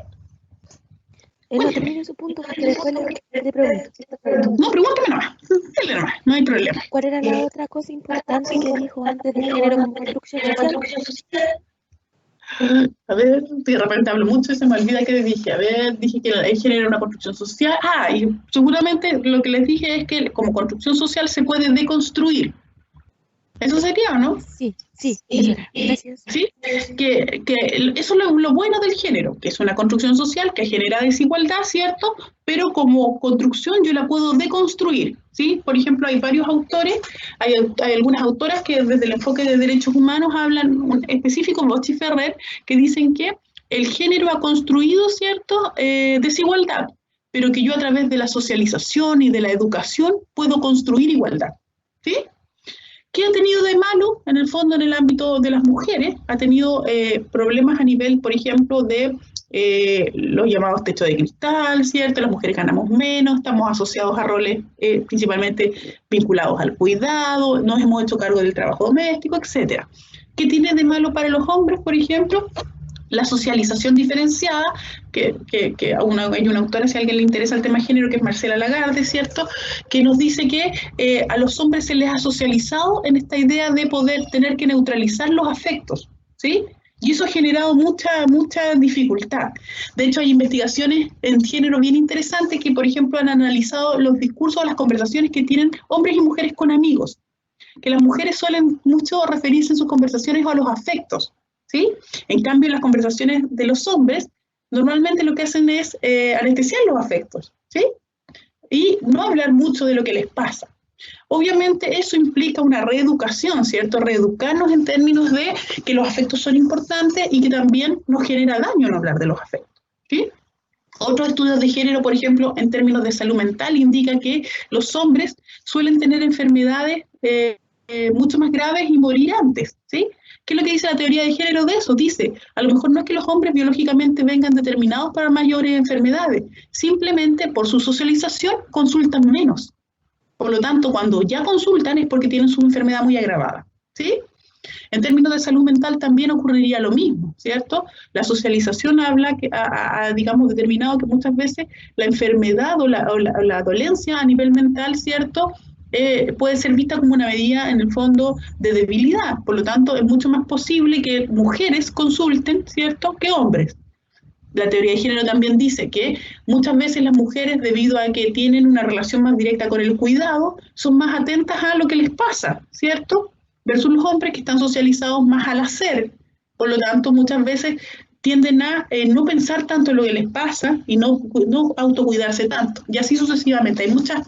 No termine su punto porque después le pregunto. No, pregúntame nomás. Dale nomás, no hay problema. ¿Cuál era la otra cosa importante que dijo antes del género como construcción social? A ver, de repente hablo mucho y se me olvida que dije. A ver, dije que el género era una construcción social. Ah, y seguramente lo que les dije es que como construcción social se puede deconstruir. ¿Eso sería o no? Sí, eso era. Gracias. ¿Sí? Que eso es lo bueno del género, que es una construcción social que genera desigualdad, ¿cierto? Pero como construcción yo la puedo deconstruir, ¿sí? Por ejemplo, hay varios autores, hay algunas autoras que desde el enfoque de derechos humanos hablan, un específico, Bosch y Ferrer, que dicen que el género ha construido, ¿cierto?, desigualdad, pero que yo a través de la socialización y de la educación puedo construir igualdad, ¿sí? ¿Qué ha tenido de malo, en el fondo, en el ámbito de las mujeres? Ha tenido problemas a nivel, por ejemplo, de los llamados techos de cristal, ¿cierto? Las mujeres ganamos menos, estamos asociados a roles principalmente vinculados al cuidado, nos hemos hecho cargo del trabajo doméstico, etc. ¿Qué tiene de malo para los hombres, por ejemplo? La socialización diferenciada, que hay una autora, si a alguien le interesa el tema de género, que es Marcela Lagarde, ¿cierto?, que nos dice que a los hombres se les ha socializado en esta idea de poder tener que neutralizar los afectos, ¿sí? Y eso ha generado mucha dificultad. De hecho, hay investigaciones en género bien interesantes que, por ejemplo, han analizado los discursos o las conversaciones que tienen hombres y mujeres con amigos, que las mujeres suelen mucho referirse en sus conversaciones a los afectos, ¿sí? En cambio, en las conversaciones de los hombres, normalmente lo que hacen es anestesiar los afectos, ¿sí? Y no hablar mucho de lo que les pasa. Obviamente eso implica una reeducación, ¿cierto? Reeducarnos en términos de que los afectos son importantes y que también nos genera daño no hablar de los afectos, ¿sí? Otros estudios de género, por ejemplo, en términos de salud mental, indican que los hombres suelen tener enfermedades mucho más graves y morir antes, ¿sí? ¿Qué es lo que dice la teoría de género de eso? Dice, a lo mejor no es que los hombres biológicamente vengan determinados para mayores enfermedades, simplemente por su socialización consultan menos. Por lo tanto, cuando ya consultan es porque tienen su enfermedad muy agravada, ¿sí? En términos de salud mental también ocurriría lo mismo, ¿cierto? La socialización habla, digamos, determinado que muchas veces la enfermedad o la dolencia a nivel mental, ¿cierto?, puede ser vista como una medida, en el fondo, de debilidad. Por lo tanto, es mucho más posible que mujeres consulten, ¿cierto?, que hombres. La teoría de género también dice que muchas veces las mujeres, debido a que tienen una relación más directa con el cuidado, son más atentas a lo que les pasa, ¿cierto?, versus los hombres que están socializados más al hacer. Por lo tanto, muchas veces tienden a no pensar tanto en lo que les pasa y no autocuidarse tanto. Y así sucesivamente. Hay muchas,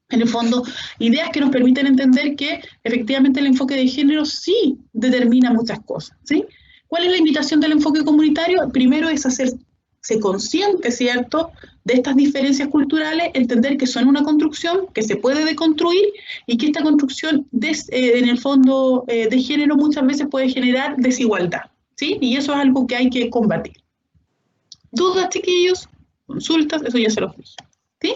en el fondo, ideas que nos permiten entender que efectivamente el enfoque de género sí determina muchas cosas, ¿sí? ¿Cuál es la invitación del enfoque comunitario? Primero es hacerse consciente, ¿cierto?, de estas diferencias culturales, entender que son una construcción, que se puede deconstruir y que esta construcción, en el fondo de género, muchas veces puede generar desigualdad, ¿sí? Y eso es algo que hay que combatir. ¿Dudas, chiquillos? ¿Consultas? Eso ya se los dije, ¿sí?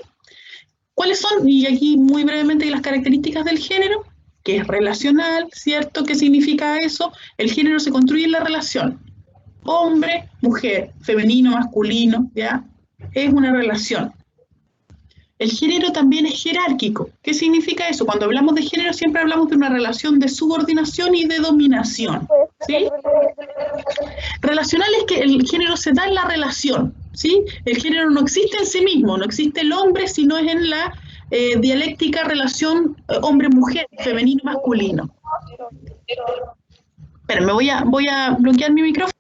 ¿Cuáles son? Y aquí muy brevemente las características del género. que es relacional, ¿cierto? ¿Qué significa eso? El género se construye en la relación. Hombre, mujer, femenino, masculino, ¿ya? Es una relación. El género también es jerárquico. ¿Qué significa eso? Cuando hablamos de género siempre hablamos de una relación de subordinación y de dominación, ¿sí? Relacional es que el género se da en la relación, ¿sí? El género no existe en sí mismo, no existe el hombre, sino es en la dialéctica relación hombre-mujer, femenino-masculino. Pero voy a bloquear mi micrófono.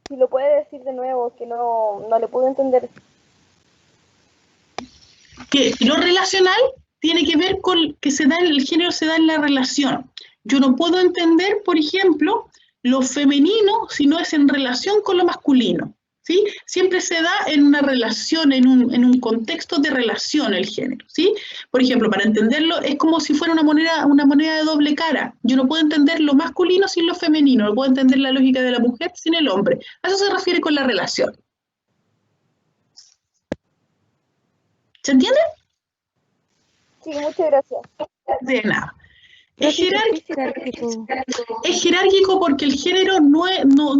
Si lo puede decir de nuevo, que no le puedo entender. Que lo relacional tiene que ver con que el género se da en la relación. Yo no puedo entender, por ejemplo, lo femenino si no es en relación con lo masculino, ¿sí? Siempre se da en una relación, en un contexto de relación el género, ¿sí? Por ejemplo, para entenderlo es como si fuera una moneda de doble cara. Yo no puedo entender lo masculino sin lo femenino, no puedo entender la lógica de la mujer sin el hombre. A eso se refiere con la relación. ¿Se entiende? Sí, muchas gracias. De nada. Es jerárquico. Es jerárquico porque el género no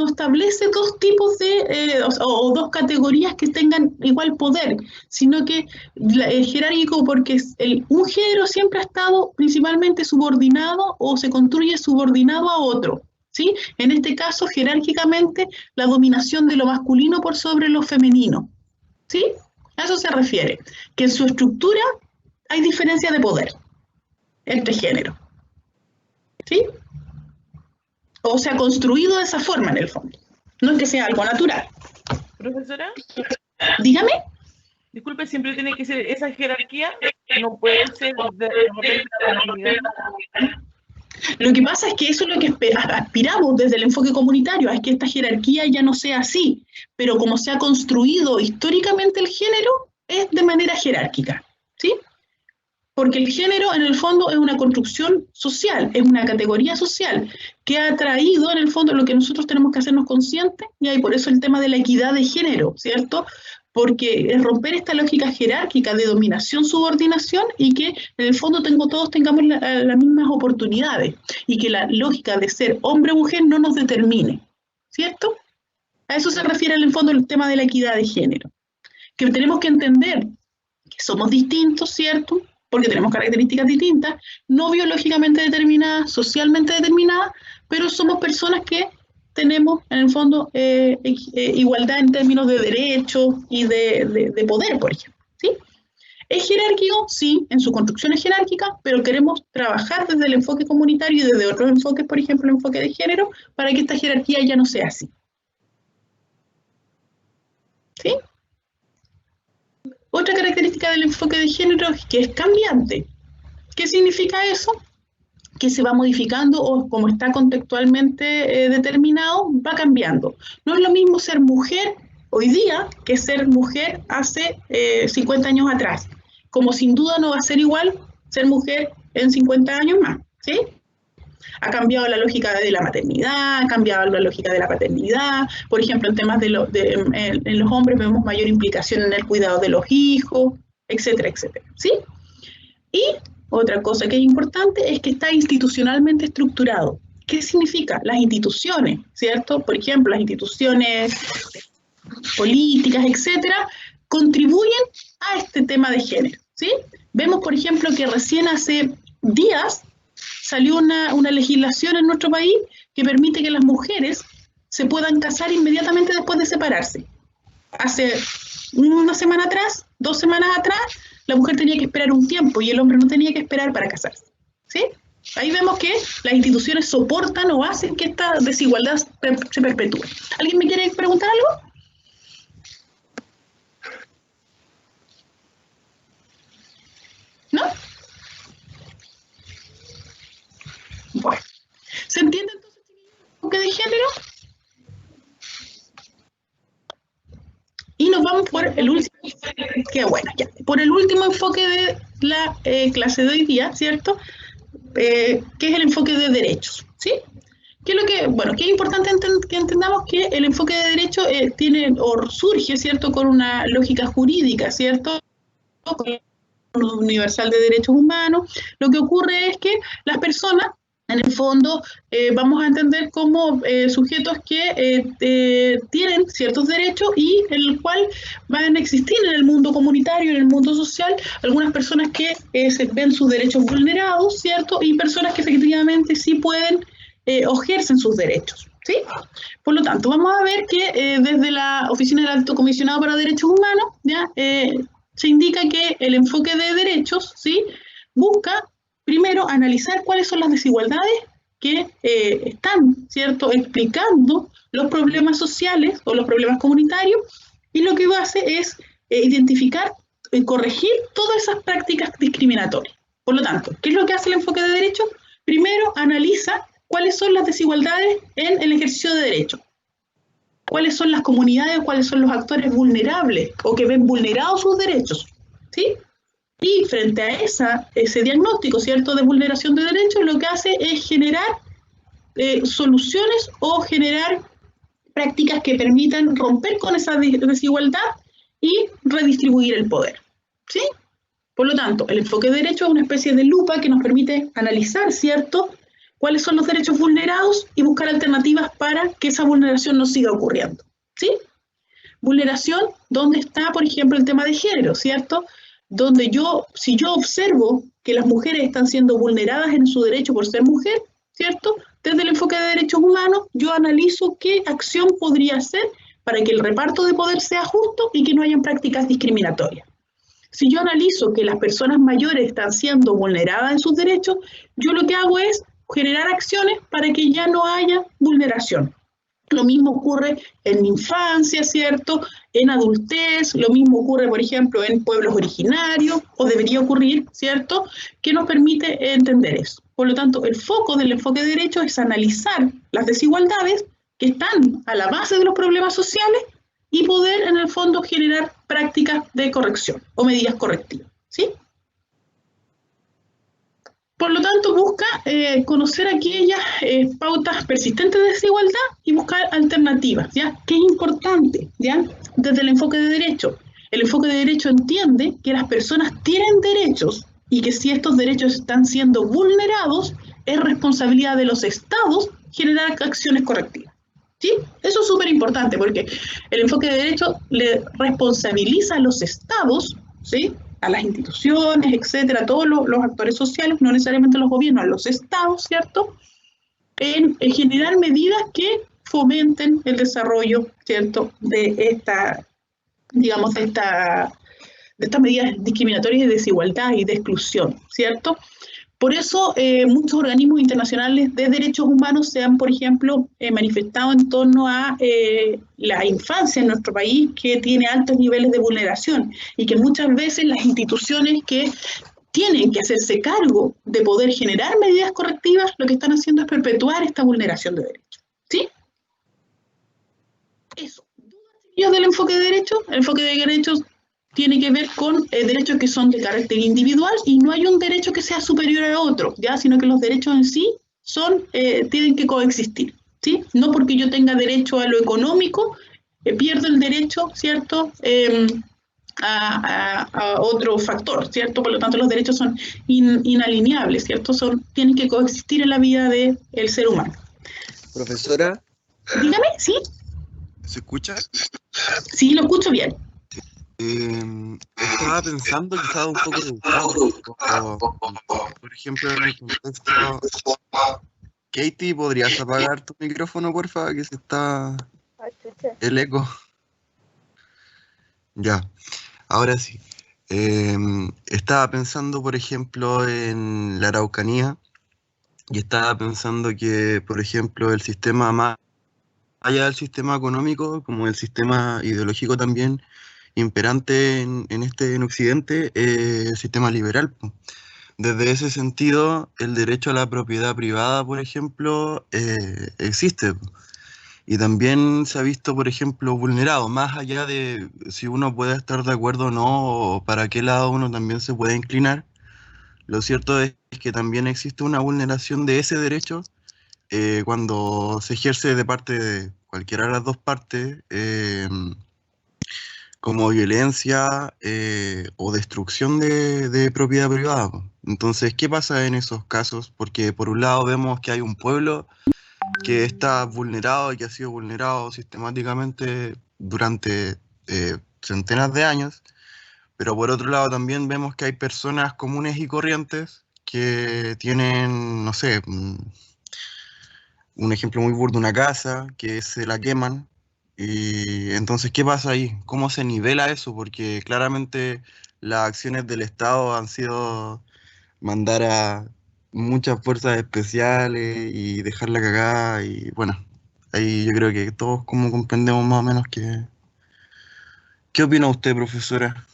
establece dos tipos de, o dos categorías que tengan igual poder, sino que es jerárquico porque un género siempre ha estado principalmente subordinado o se construye subordinado a otro, ¿sí? En este caso, jerárquicamente, la dominación de lo masculino por sobre lo femenino, ¿sí? A eso se refiere, que en su estructura hay diferencia de poder entre géneros, ¿sí? O se ha construido de esa forma en el fondo, no es que sea algo natural. Profesora, Dígame. disculpe, siempre tiene que ser esa jerarquía, no puede ser de repente. Lo que pasa es que eso es lo que aspiramos desde el enfoque comunitario, es que esta jerarquía ya no sea así, pero como se ha construido históricamente el género, es de manera jerárquica, ¿sí? Porque el género en el fondo es una construcción social, es una categoría social que ha traído en el fondo lo que nosotros tenemos que hacernos conscientes, y por eso el tema de la equidad de género, ¿cierto? Porque es romper esta lógica jerárquica de dominación-subordinación y que en el fondo todos tengamos las mismas oportunidades y que la lógica de ser hombre o mujer no nos determine, ¿cierto? A eso se refiere en el fondo el tema de la equidad de género. Que tenemos que entender que somos distintos, ¿cierto? Porque tenemos características distintas, no biológicamente determinadas, socialmente determinadas, pero somos personas que tenemos, en el fondo, igualdad en términos de derechos y de poder, por ejemplo, ¿sí? ¿Es jerárquico? Sí, en su construcción es jerárquica, pero queremos trabajar desde el enfoque comunitario y desde otros enfoques, por ejemplo, el enfoque de género, para que esta jerarquía ya no sea así. ¿Sí? Otra característica del enfoque de género es que es cambiante. ¿Qué significa eso? Que se va modificando o como está contextualmente determinado, va cambiando. No es lo mismo ser mujer hoy día que ser mujer hace 50 años atrás, como sin duda no va a ser igual ser mujer en 50 años más, ¿sí? Ha cambiado la lógica de la maternidad, ha cambiado la lógica de la paternidad, por ejemplo, en temas en los hombres vemos mayor implicación en el cuidado de los hijos, etcétera, etcétera, ¿sí? Y otra cosa que es importante es que está institucionalmente estructurado. ¿Qué significa? Las instituciones, ¿cierto? Por ejemplo, las instituciones políticas, etcétera, contribuyen a este tema de género, ¿sí? Vemos, por ejemplo, que recién hace días salió una legislación en nuestro país que permite que las mujeres se puedan casar inmediatamente después de separarse. Hace una semana atrás, 2 semanas atrás, la mujer tenía que esperar un tiempo y el hombre no tenía que esperar para casarse, ¿sí? Ahí vemos que las instituciones soportan o hacen que esta desigualdad se perpetúe. ¿Alguien me quiere preguntar algo? ¿No? Bueno. ¿Se entiende entonces el enfoque de género? Y nos vamos por el último, qué bueno, ya, por el último enfoque de la clase de hoy día, ¿cierto? Que es el enfoque de derechos, ¿sí? ¿Qué es lo que, bueno, que es importante que entendamos que el enfoque de derecho tiene o surge, ¿cierto? Con una lógica jurídica, ¿cierto? Con Universal de Derechos Humanos, lo que ocurre es que las personas, en el fondo, vamos a entender como sujetos que tienen ciertos derechos y en el cual van a existir en el mundo comunitario, en el mundo social, algunas personas que se ven sus derechos vulnerados, ¿cierto? Y personas que efectivamente sí pueden o ejercen sus derechos, ¿sí? Por lo tanto, vamos a ver que desde la Oficina del Alto Comisionado para Derechos Humanos, ¿ya? Se indica que el enfoque de derechos, ¿sí? Busca primero analizar cuáles son las desigualdades que están, ¿cierto?, explicando los problemas sociales o los problemas comunitarios, y lo que hace es identificar y corregir todas esas prácticas discriminatorias. Por lo tanto, ¿qué es lo que hace el enfoque de derechos? Primero analiza cuáles son las desigualdades en el ejercicio de derechos. ¿Cuáles son las comunidades, cuáles son los actores vulnerables o que ven vulnerados sus derechos? ¿Sí? Y frente a ese diagnóstico, ¿cierto?, de vulneración de derechos, lo que hace es generar soluciones o generar prácticas que permitan romper con esa desigualdad y redistribuir el poder, ¿sí? Por lo tanto, el enfoque de derechos es una especie de lupa que nos permite analizar, ¿cierto?, cuáles son los derechos vulnerados y buscar alternativas para que esa vulneración no siga ocurriendo, ¿sí? Vulneración, donde está, por ejemplo, el tema de género, ¿cierto?, donde si yo observo que las mujeres están siendo vulneradas en su derecho por ser mujer, ¿cierto? Desde el enfoque de derechos humanos, yo analizo qué acción podría hacer para que el reparto de poder sea justo y que no hayan prácticas discriminatorias. Si yo analizo que las personas mayores están siendo vulneradas en sus derechos, yo lo que hago es generar acciones para que ya no haya vulneración. Lo mismo ocurre en infancia, ¿cierto?, en adultez, lo mismo ocurre, por ejemplo, en pueblos originarios, o debería ocurrir, ¿cierto?, que nos permite entender eso. Por lo tanto, el foco del enfoque de derechos es analizar las desigualdades que están a la base de los problemas sociales y poder, en el fondo, generar prácticas de corrección o medidas correctivas, ¿sí? Por lo tanto, busca conocer aquellas pautas persistentes de desigualdad y buscar alternativas, ¿ya? ¿Qué es importante, ya? Desde el enfoque de derecho. El enfoque de derecho entiende que las personas tienen derechos y que si estos derechos están siendo vulnerados, es responsabilidad de los estados generar acciones correctivas, ¿sí? Eso es súper importante porque el enfoque de derecho le responsabiliza a los estados, ¿sí?, a las instituciones, etcétera, a todos los actores sociales, no necesariamente los gobiernos, a los estados, ¿cierto?, en generar medidas que fomenten el desarrollo, ¿cierto?, de estas medidas discriminatorias de desigualdad y de exclusión, ¿cierto? Por eso muchos organismos internacionales de derechos humanos se han, por ejemplo, manifestado en torno a la infancia en nuestro país, que tiene altos niveles de vulneración y que muchas veces las instituciones que tienen que hacerse cargo de poder generar medidas correctivas, lo que están haciendo es perpetuar esta vulneración de derechos, ¿sí? Eso. ¿Dudas del enfoque de derechos? El enfoque de derechos tiene que ver con derechos que son de carácter individual y no hay un derecho que sea superior a otro, ¿ya? Sino que los derechos en sí tienen que coexistir, ¿sí? No porque yo tenga derecho a lo económico, pierdo el derecho, ¿cierto?, a otro factor, ¿cierto? Por lo tanto, los derechos son inalineables, ¿cierto? Tienen que coexistir en la vida del ser humano. Profesora, Dígame, ¿sí? ¿se escucha? Sí, lo escucho bien. Estaba pensando que estaba un poco rebuscado. Por ejemplo, en el contexto... Katie, ¿podrías apagar tu micrófono, porfa? Que se está... el eco. Ya, ahora sí. Estaba pensando, por ejemplo, en la Araucanía, y estaba pensando que, por ejemplo, el sistema más allá del sistema económico, como el sistema ideológico también imperante en Occidente, el sistema liberal. Desde ese sentido, el derecho a la propiedad privada, por ejemplo, existe. Y también se ha visto, por ejemplo, vulnerado, más allá de si uno puede estar de acuerdo o no, o para qué lado uno también se puede inclinar. Lo cierto es que también existe una vulneración de ese derecho cuando se ejerce de parte de cualquiera de las dos partes como violencia o destrucción de propiedad privada, po. Entonces, ¿qué pasa en esos casos? Porque por un lado vemos que hay un pueblo que está vulnerado y que ha sido vulnerado sistemáticamente durante centenas de años, pero por otro lado también vemos que hay personas comunes y corrientes que tienen, no sé, un ejemplo muy burdo, una casa que se la queman. Y entonces, ¿qué pasa ahí? ¿Cómo se nivela eso? Porque claramente las acciones del Estado han sido mandar a muchas fuerzas especiales y dejarla cagada. Y bueno, ahí yo creo que todos como comprendemos más o menos que... ¿Qué opina usted, profesora?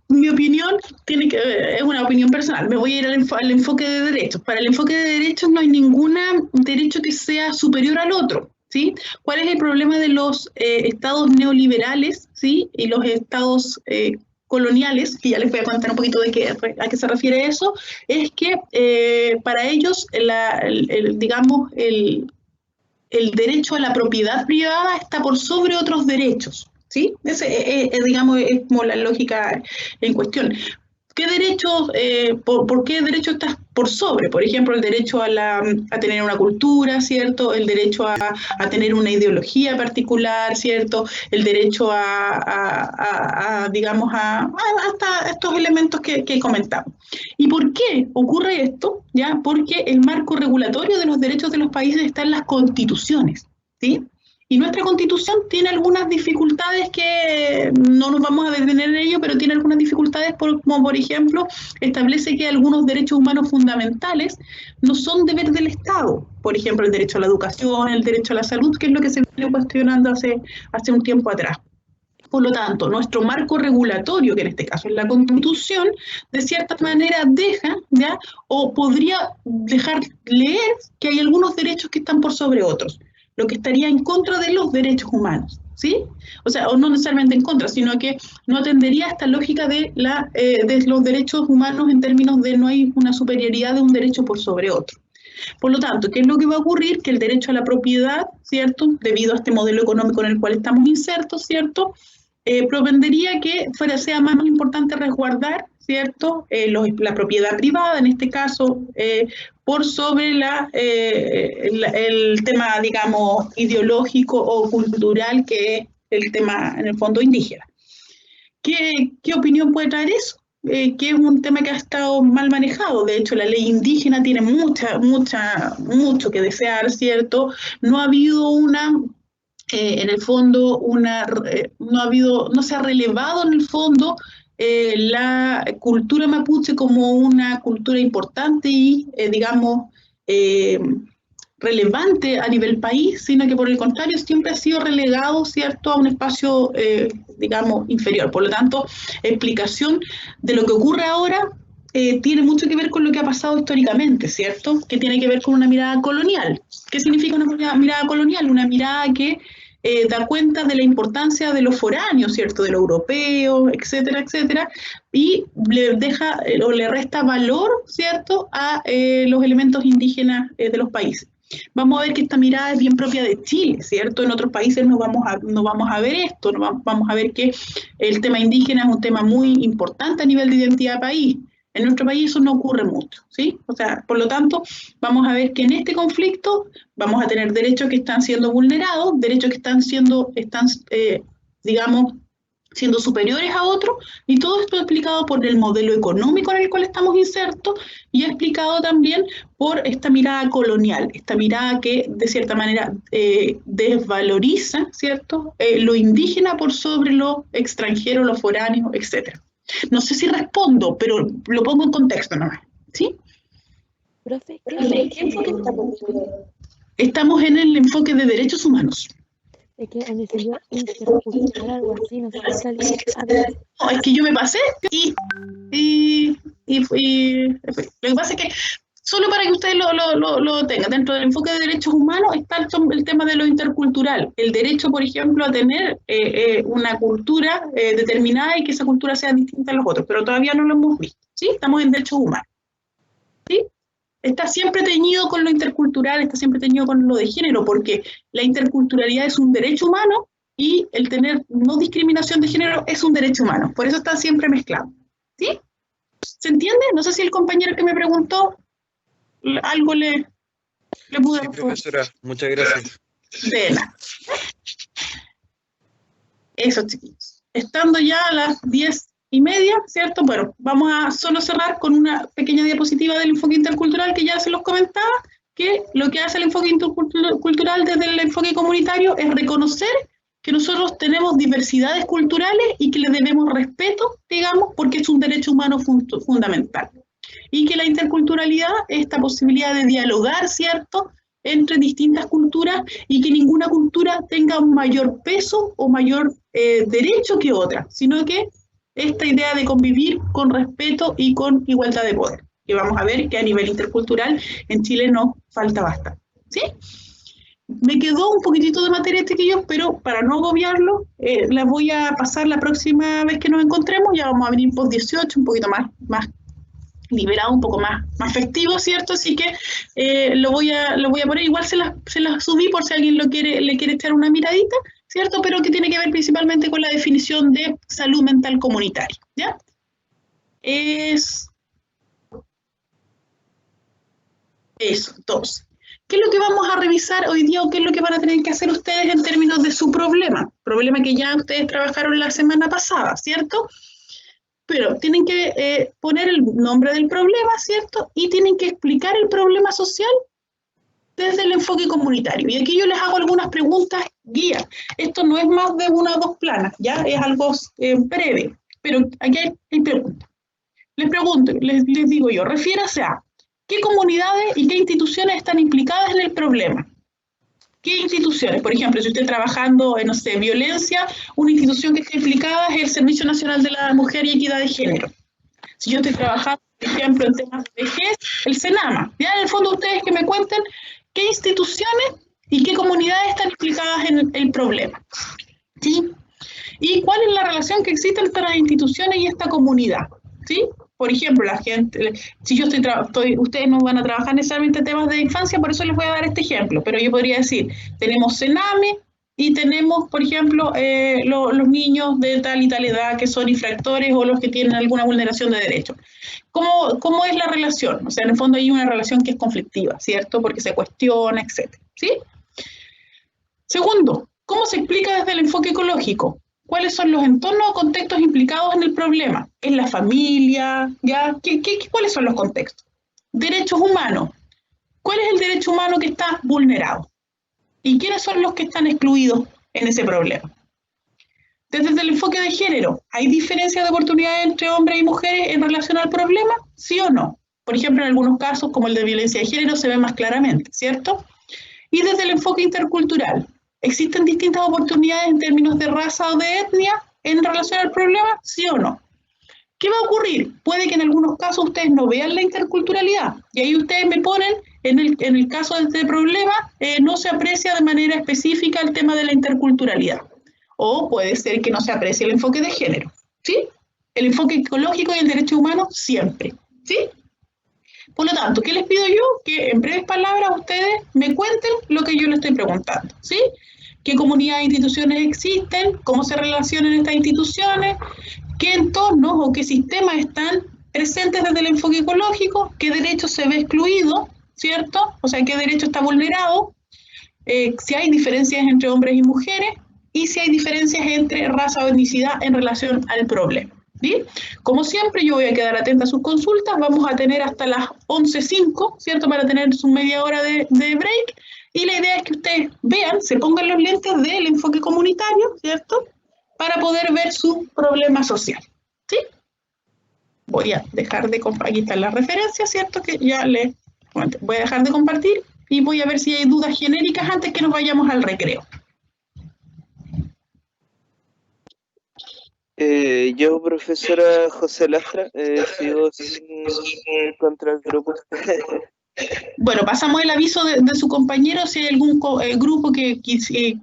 Mi opinión es una opinión personal. Me voy a ir al enfoque de derechos. Para el enfoque de derechos no hay ningún derecho que sea superior al otro, ¿sí? ¿Cuál es el problema de los estados neoliberales, ¿sí? Y los estados coloniales, que ya les voy a contar un poquito a qué se refiere eso? Es que para ellos, digamos, el derecho a la propiedad privada está por sobre otros derechos, ¿sí? Ese, digamos, es como la lógica en cuestión. ¿Qué derechos, por qué derecho estás por sobre? Por ejemplo, el derecho a tener una cultura, ¿cierto? El derecho a tener una ideología particular, ¿cierto? El derecho digamos, hasta estos elementos que comentamos. ¿Y por qué ocurre esto? ¿Ya? Porque el marco regulatorio de los derechos de los países está en las constituciones, ¿sí? Y nuestra Constitución tiene algunas dificultades que no nos vamos a detener en ello, pero tiene algunas dificultades, como por ejemplo, establece que algunos derechos humanos fundamentales no son deber del Estado. Por ejemplo, el derecho a la educación, el derecho a la salud, que es lo que se viene cuestionando hace un tiempo atrás. Por lo tanto, nuestro marco regulatorio, que en este caso es la Constitución, de cierta manera deja, ¿ya? O podría dejar leer que hay algunos derechos que están por sobre otros, lo que estaría en contra de los derechos humanos, ¿sí? O sea, o no necesariamente en contra, sino que no atendería a esta lógica de los derechos humanos en términos de no hay una superioridad de un derecho por sobre otro. Por lo tanto, ¿qué es lo que va a ocurrir? Que el derecho a la propiedad, ¿cierto? Debido a este modelo económico en el cual estamos insertos, ¿cierto? Propendería que sea más importante resguardar, ¿cierto? La propiedad privada, en este caso, por sobre el tema, digamos, ideológico o cultural, que es el tema, en el fondo, indígena. ¿Qué opinión puede traer eso? Que es un tema que ha estado mal manejado. De hecho, la ley indígena tiene mucho que desear, ¿cierto? No ha habido en el fondo, no se ha relevado en el fondo la cultura mapuche como una cultura importante y, digamos, relevante a nivel país, sino que por el contrario siempre ha sido relegado, ¿cierto?, a un espacio, digamos, inferior. Por lo tanto, explicación de lo que ocurre ahora tiene mucho que ver con lo que ha pasado históricamente, ¿cierto?, que tiene que ver con una mirada colonial. ¿Qué significa una mirada colonial? Una mirada que da cuenta de la importancia de los foráneos, ¿cierto?, de lo europeo, etcétera, etcétera, y le deja o le resta valor, ¿cierto?, a los elementos indígenas de los países. Vamos a ver que esta mirada es bien propia de Chile, ¿cierto? En otros países no vamos a ver esto, vamos a ver que el tema indígena es un tema muy importante a nivel de identidad de país. En nuestro país eso no ocurre mucho, ¿sí? O sea, por lo tanto, vamos a ver que en este conflicto vamos a tener derechos que están siendo vulnerados, derechos que están digamos, siendo superiores a otros, y todo esto explicado por el modelo económico en el cual estamos insertos, y explicado también por esta mirada colonial, esta mirada que de cierta manera desvaloriza, ¿cierto?, lo indígena por sobre lo extranjero, lo foráneo, etcétera. No sé si respondo, pero lo pongo en contexto nomás, ¿sí? Profe, ¿qué enfoque estamos viendo? Estamos en el enfoque de derechos humanos. es que en el sentido intercultural, algo así, no sé qué salía antes. No, es que yo me pasé y lo que pasa es que solo para que ustedes lo tengan, dentro del enfoque de derechos humanos está el tema de lo intercultural, el derecho, por ejemplo, a tener una cultura determinada y que esa cultura sea distinta a los otros, pero todavía no lo hemos visto, ¿sí? Estamos en derechos humanos, ¿sí? Está siempre teñido con lo intercultural, está siempre teñido con lo de género, porque la interculturalidad es un derecho humano y el tener no discriminación de género es un derecho humano. Por eso están siempre mezclados. ¿Sí? ¿Se entiende? No sé si el compañero que me preguntó algo le pudo... Sí, profesora, muchas gracias. De nada. Eso, chiquillos. Estando ya a las 10:30, ¿cierto? Bueno, vamos a solo cerrar con una pequeña diapositiva del enfoque intercultural que ya se los comentaba, que lo que hace el enfoque intercultural desde el enfoque comunitario es reconocer que nosotros tenemos diversidades culturales y que le debemos respeto, digamos, porque es un derecho humano fundamental. Y que la interculturalidad es esta posibilidad de dialogar, ¿cierto?, entre distintas culturas y que ninguna cultura tenga un mayor peso o mayor derecho que otra, sino que esta idea de convivir con respeto y con igualdad de poder, que vamos a ver que a nivel intercultural en Chile nos falta bastante, ¿sí? Me quedó un poquitito de materia, chiquillos, pero para no agobiarlo, las voy a pasar la próxima vez que nos encontremos. Ya vamos a venir post 18, un poquito más liberado, un poco más festivo, ¿cierto? Así que lo voy a poner, igual se las subí por si alguien le quiere echar una miradita, ¿cierto? Pero que tiene que ver principalmente con la definición de salud mental comunitaria, ¿ya? Es eso, entonces. ¿Qué es lo que vamos a revisar hoy día o qué es lo que van a tener que hacer ustedes en términos de su problema? Problema que ya ustedes trabajaron la semana pasada, ¿cierto? Pero tienen que poner el nombre del problema, ¿cierto? Y tienen que explicar el problema social desde el enfoque comunitario. Y aquí yo les hago algunas preguntas guía. Esto no es más de una o dos planas, ¿ya? Es algo breve, pero aquí hay preguntas. Les pregunto, les digo yo, refiérase a ¿qué comunidades y qué instituciones están implicadas en el problema? ¿Qué instituciones? Por ejemplo, si usted está trabajando en, no sé, violencia, una institución que está implicada es el Servicio Nacional de la Mujer y Equidad de Género. Si yo estoy trabajando, por ejemplo, en temas de vejez, el CENAMA. Ya en el fondo ustedes que me cuenten qué instituciones y qué comunidades están implicadas en el problema. ¿Sí? ¿Y cuál es la relación que existe entre las instituciones y esta comunidad? ¿Sí? Por ejemplo, la gente, si yo ustedes no van a trabajar necesariamente temas de infancia, por eso les voy a dar este ejemplo, pero yo podría decir, tenemos CENAME y tenemos, por ejemplo, los niños de tal y tal edad que son infractores o los que tienen alguna vulneración de derechos. ¿Cómo es la relación? O sea, en el fondo hay una relación que es conflictiva, ¿cierto? Porque se cuestiona, etc. ¿Sí? Segundo, ¿cómo se explica desde el enfoque ecológico? ¿Cuáles son los entornos o contextos implicados en el problema? ¿En la familia? ¿Ya? ¿Cuáles son los contextos? Derechos humanos. ¿Cuál es el derecho humano que está vulnerado? ¿Y quiénes son los que están excluidos en ese problema? Desde el enfoque de género, ¿hay diferencias de oportunidades entre hombres y mujeres en relación al problema? ¿Sí o no? Por ejemplo, en algunos casos, como el de violencia de género, se ve más claramente, ¿cierto? Y desde el enfoque intercultural, ¿existen distintas oportunidades en términos de raza o de etnia en relación al problema? ¿Sí o no? ¿Qué va a ocurrir? Puede que en algunos casos ustedes no vean la interculturalidad y ahí ustedes me ponen, en el caso de este problema, no se aprecia de manera específica el tema de la interculturalidad. O puede ser que no se aprecie el enfoque de género, ¿sí? El enfoque ecológico y el derecho humano siempre, ¿sí? Por lo tanto, ¿qué les pido yo? Que en breves palabras ustedes me cuenten lo que yo les estoy preguntando, ¿sí? ¿Qué comunidades e instituciones existen? ¿Cómo se relacionan estas instituciones? ¿Qué entornos o qué sistemas están presentes desde el enfoque ecológico? ¿Qué derecho se ve excluido? ¿Cierto? O sea, ¿qué derecho está vulnerado? Si hay diferencias entre hombres y mujeres y si hay diferencias entre raza o etnicidad en relación al problema. ¿Sí? Como siempre, yo voy a quedar atenta a sus consultas. Vamos a tener hasta las 11:05, ¿cierto? Para tener su media hora de break. Y la idea es que ustedes vean, se pongan los lentes del enfoque comunitario, ¿cierto? Para poder ver su problema social. ¿Sí? Voy a dejar de compartir. Aquí están las referencias, ¿cierto? Que ya les comenté. Voy a dejar de compartir y voy a ver si hay dudas genéricas antes que nos vayamos al recreo. Yo, profesora José Lastra, sigo sin encontrar el grupo. Bueno, pasamos el aviso de su compañero, si hay algún grupo que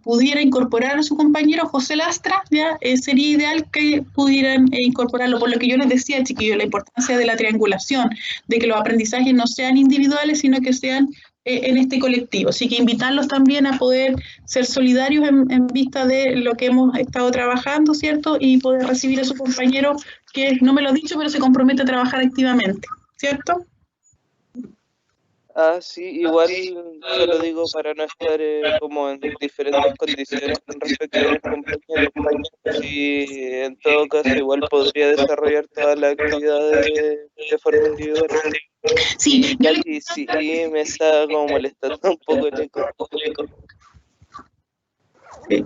pudiera incorporar a su compañero José Lastra, ya sería ideal que pudieran incorporarlo, por lo que yo les decía, chiquillos, la importancia de la triangulación, de que los aprendizajes no sean individuales, sino que sean en este colectivo. Así que invitarlos también a poder ser solidarios en vista de lo que hemos estado trabajando, ¿cierto? Y poder recibir a su compañero que no me lo ha dicho, pero se compromete a trabajar activamente, ¿cierto? Ah, sí, igual se lo digo para no estar como en diferentes condiciones con respecto a mis compañeros. Sí, en todo caso, igual podría desarrollar todas las actividades de forma individual. Sí, Y sí, me está como molestando un poco el eco. Sí.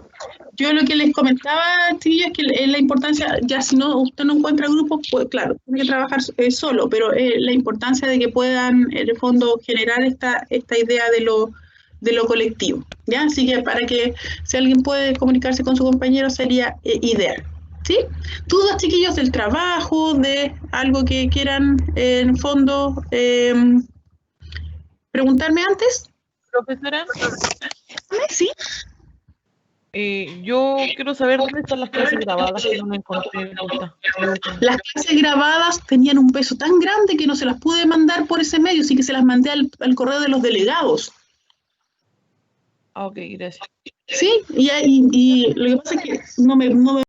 Yo lo que les comentaba, chiquillos, es que la importancia, ya si no usted no encuentra grupos, pues claro, tiene que trabajar solo, pero la importancia de que puedan, en el fondo, generar esta idea de lo colectivo, ¿ya? Así que para que si alguien puede comunicarse con su compañero sería ideal, ¿sí? Dudas, chiquillos, del trabajo, de algo que quieran, en el fondo, preguntarme antes. Profesora, ¿Sí? yo quiero saber dónde están las clases grabadas que no me encontré. Las clases grabadas tenían un peso tan grande que no se las pude mandar por ese medio, así que se las mandé al correo de los delegados. Ah, ok, gracias. Sí, y lo que pasa es que no me